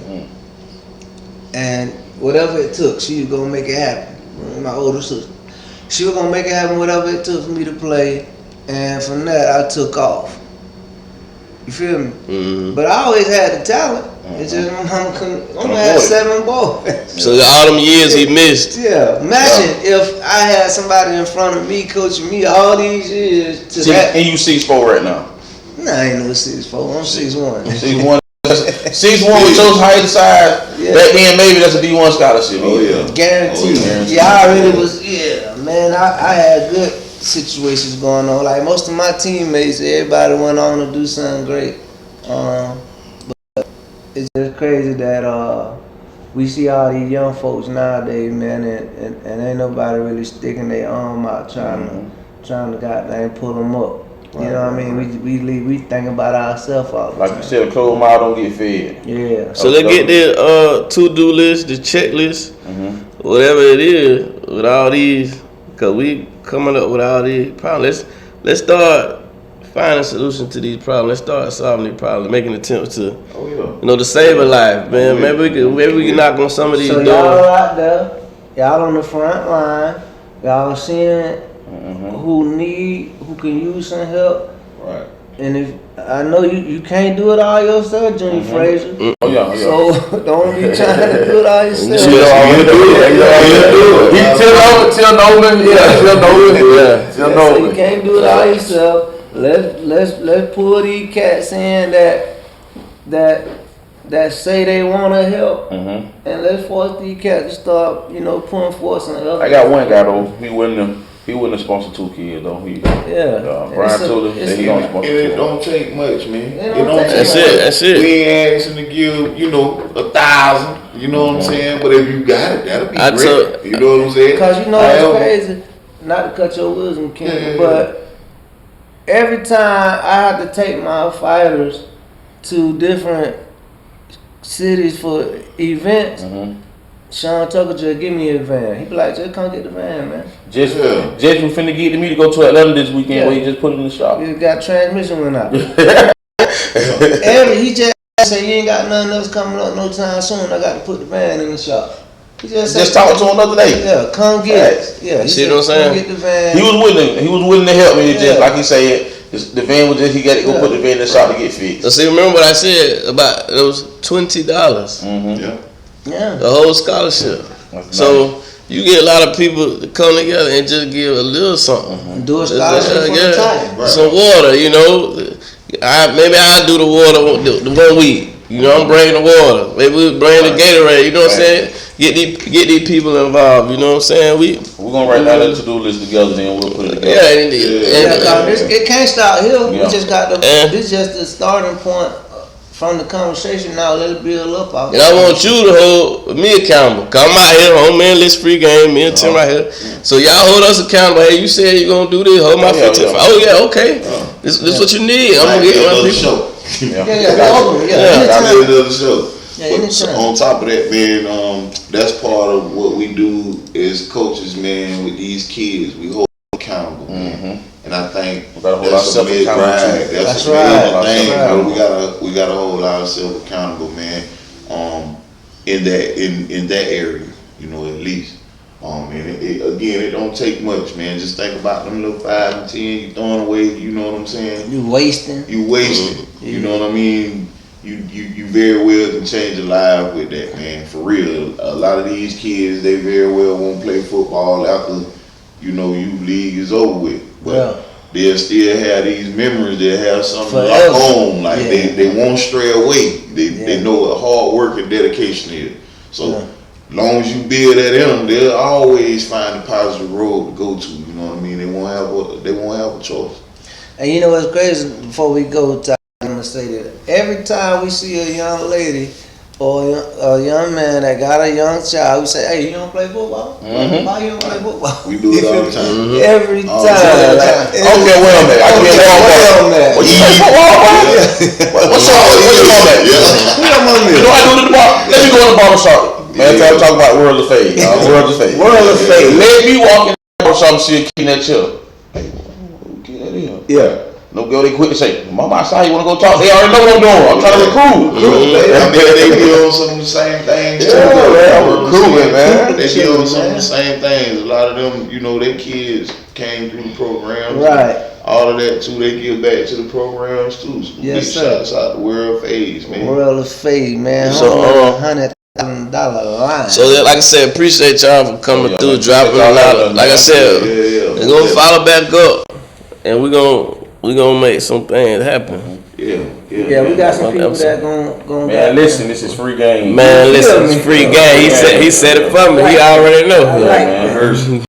And whatever it took, she was gonna make it happen. My older sister, she was gonna make it happen. Whatever it took for me to play, and from that I took off. You feel me? But I always had the talent. It's just my mama couldn't. My mama had 7 boys. So all them years he missed. Yeah, imagine if I had somebody in front of me coaching me all these years to that. And you 6'4" right now. Nah, I ain't no 6'4". I'm 6'1". 6'1". 6'1" with your height and size. That then maybe that's a D1 scholarship. Oh yeah, guaranteed. Yeah, I already was. Yeah, man, I had good situations going on. Like most of my teammates, everybody went on to do something great. But it's just crazy that we see all these young folks nowadays, man, and ain't nobody really sticking their arm out trying to goddamn pull them up. You know what I mean? We think about ourselves all the time. Like you said, a closed mouth don't get fed. Yeah. So they get their to-do list, the checklist, whatever it is, with all these, because we coming up with all these problems. Let's start finding a solution to these problems. Let's start solving these problems, making attempts to, to save a life, man. Maybe we can knock on some of these doors. So y'all out there, y'all on the front line, y'all seeing who can use some help. Right. And if I know you can't do it all yourself, Junior Frazier. Oh yeah. So don't be trying to do it all yourself. So you can't do it all yourself. Let's pull these cats in that say they want to help, and let's force these cats to start, putting force on the other. I got one guy though. He wouldn't sponsor 2 kids though. Brian Tudor said he don't sponsor 2. It don't take much, man. It don't take That's much. it. We ain't asking to give, 1,000. You know what I'm saying? But if you got it, that'll be great. You know what I'm saying? Because it's crazy. Not to cut your wisdom, King, but every time I have to take my fighters to different cities for events, Sean Tucker just give me a van. He be like, just come get the van, man. Just was finna get me to go to Atlanta this weekend where he just put it in the shop. He got transmission went out. He just said, you ain't got nothing else coming up no time soon. I got to put the van in the shop. He just talked to him the other day. Yeah, come get it. Yeah, see what I'm saying? Come get the van. He was willing to help me. Just like he said, the van was just he got to go put the van in the shop to get fixed. So see, remember what I said about it was $20. Yeah. The whole scholarship. That's So nice. you get a lot of people to come together and just give a little something. Do a scholarship for the Titans. Right. Some water, you know. Maybe I'll do the water the 1 week. You know, I'm bringing the water. Maybe we bring the Gatorade. You know what I'm saying? Get these people involved. You know what I'm saying? We're gonna write down that to-do list together, then we'll put it together. It can't start here. Yeah. We just got this just the starting point from the conversation. Now let it build up. And I want you to hold me accountable. Come out here, home man, list free game. Me and Tim right here. So y'all hold us accountable. Hey, you said you're gonna do this. Hold my 15. Oh yeah, okay. This what you need. I'm gonna get my people. Show. Anytime. Another show. Yeah, But anytime. on top of that, man, that's part of what we do as coaches, man. With these kids, we hold them accountable, man. And I think We gotta hold that's a ourselves big accountable, right. too. That's a right. major thing. That's right. We gotta hold ourselves accountable, man. In that area, you know, at least. And it don't take much, man. Just think about them little 5 and 10 you throwing away. You know what I'm saying? You wasting. You wasted. You know what I mean? You very well can change your life with that, man. For real. A lot of these kids, they very well won't play football after, you league is over with. But they'll still have these memories. They'll have something like home. Like they won't stray away. They know what hard work and dedication is. So long as you build that in them, they'll always find a positive road to go to. You know what I mean? They won't have a choice. And you know what's crazy? Before we go, I'm gonna say that every time we see a young lady or a young man that got a young child, we say, "Hey, you don't play football? Why you don't play football?" We do it all the time. Every time. Okay, well, man. I can get Walmart. Well, you play football, man? What's up? What's your mom at? You know I do the bar. Let me go in the barbershop. Man, talk about world of fade. World of fade. Let me walk in the barbershop and see a kid in that chair. Hey, get that in. Yeah. No girl, they quick to say, "Mama, outside, you wanna go talk?" They already know what I'm doing. I'm trying to recruit. They be on some of the same things too. I'm recruiting, man. They be on some of the same things. A lot of them, their kids came through the programs. Right. All of that too, they give back to the programs too. So Yes, big sir. shouts out to World Phase, man. World of Fade, man. So, $100,000 line. So like I said, appreciate y'all for coming through, dropping a lot. Like I said, we're gonna follow back up, and we're gonna make some things happen. Yeah, we got some people that gonna. Man, listen, this is free game. Man, listen, it's free game. He said it for me. He already know. Right. Man,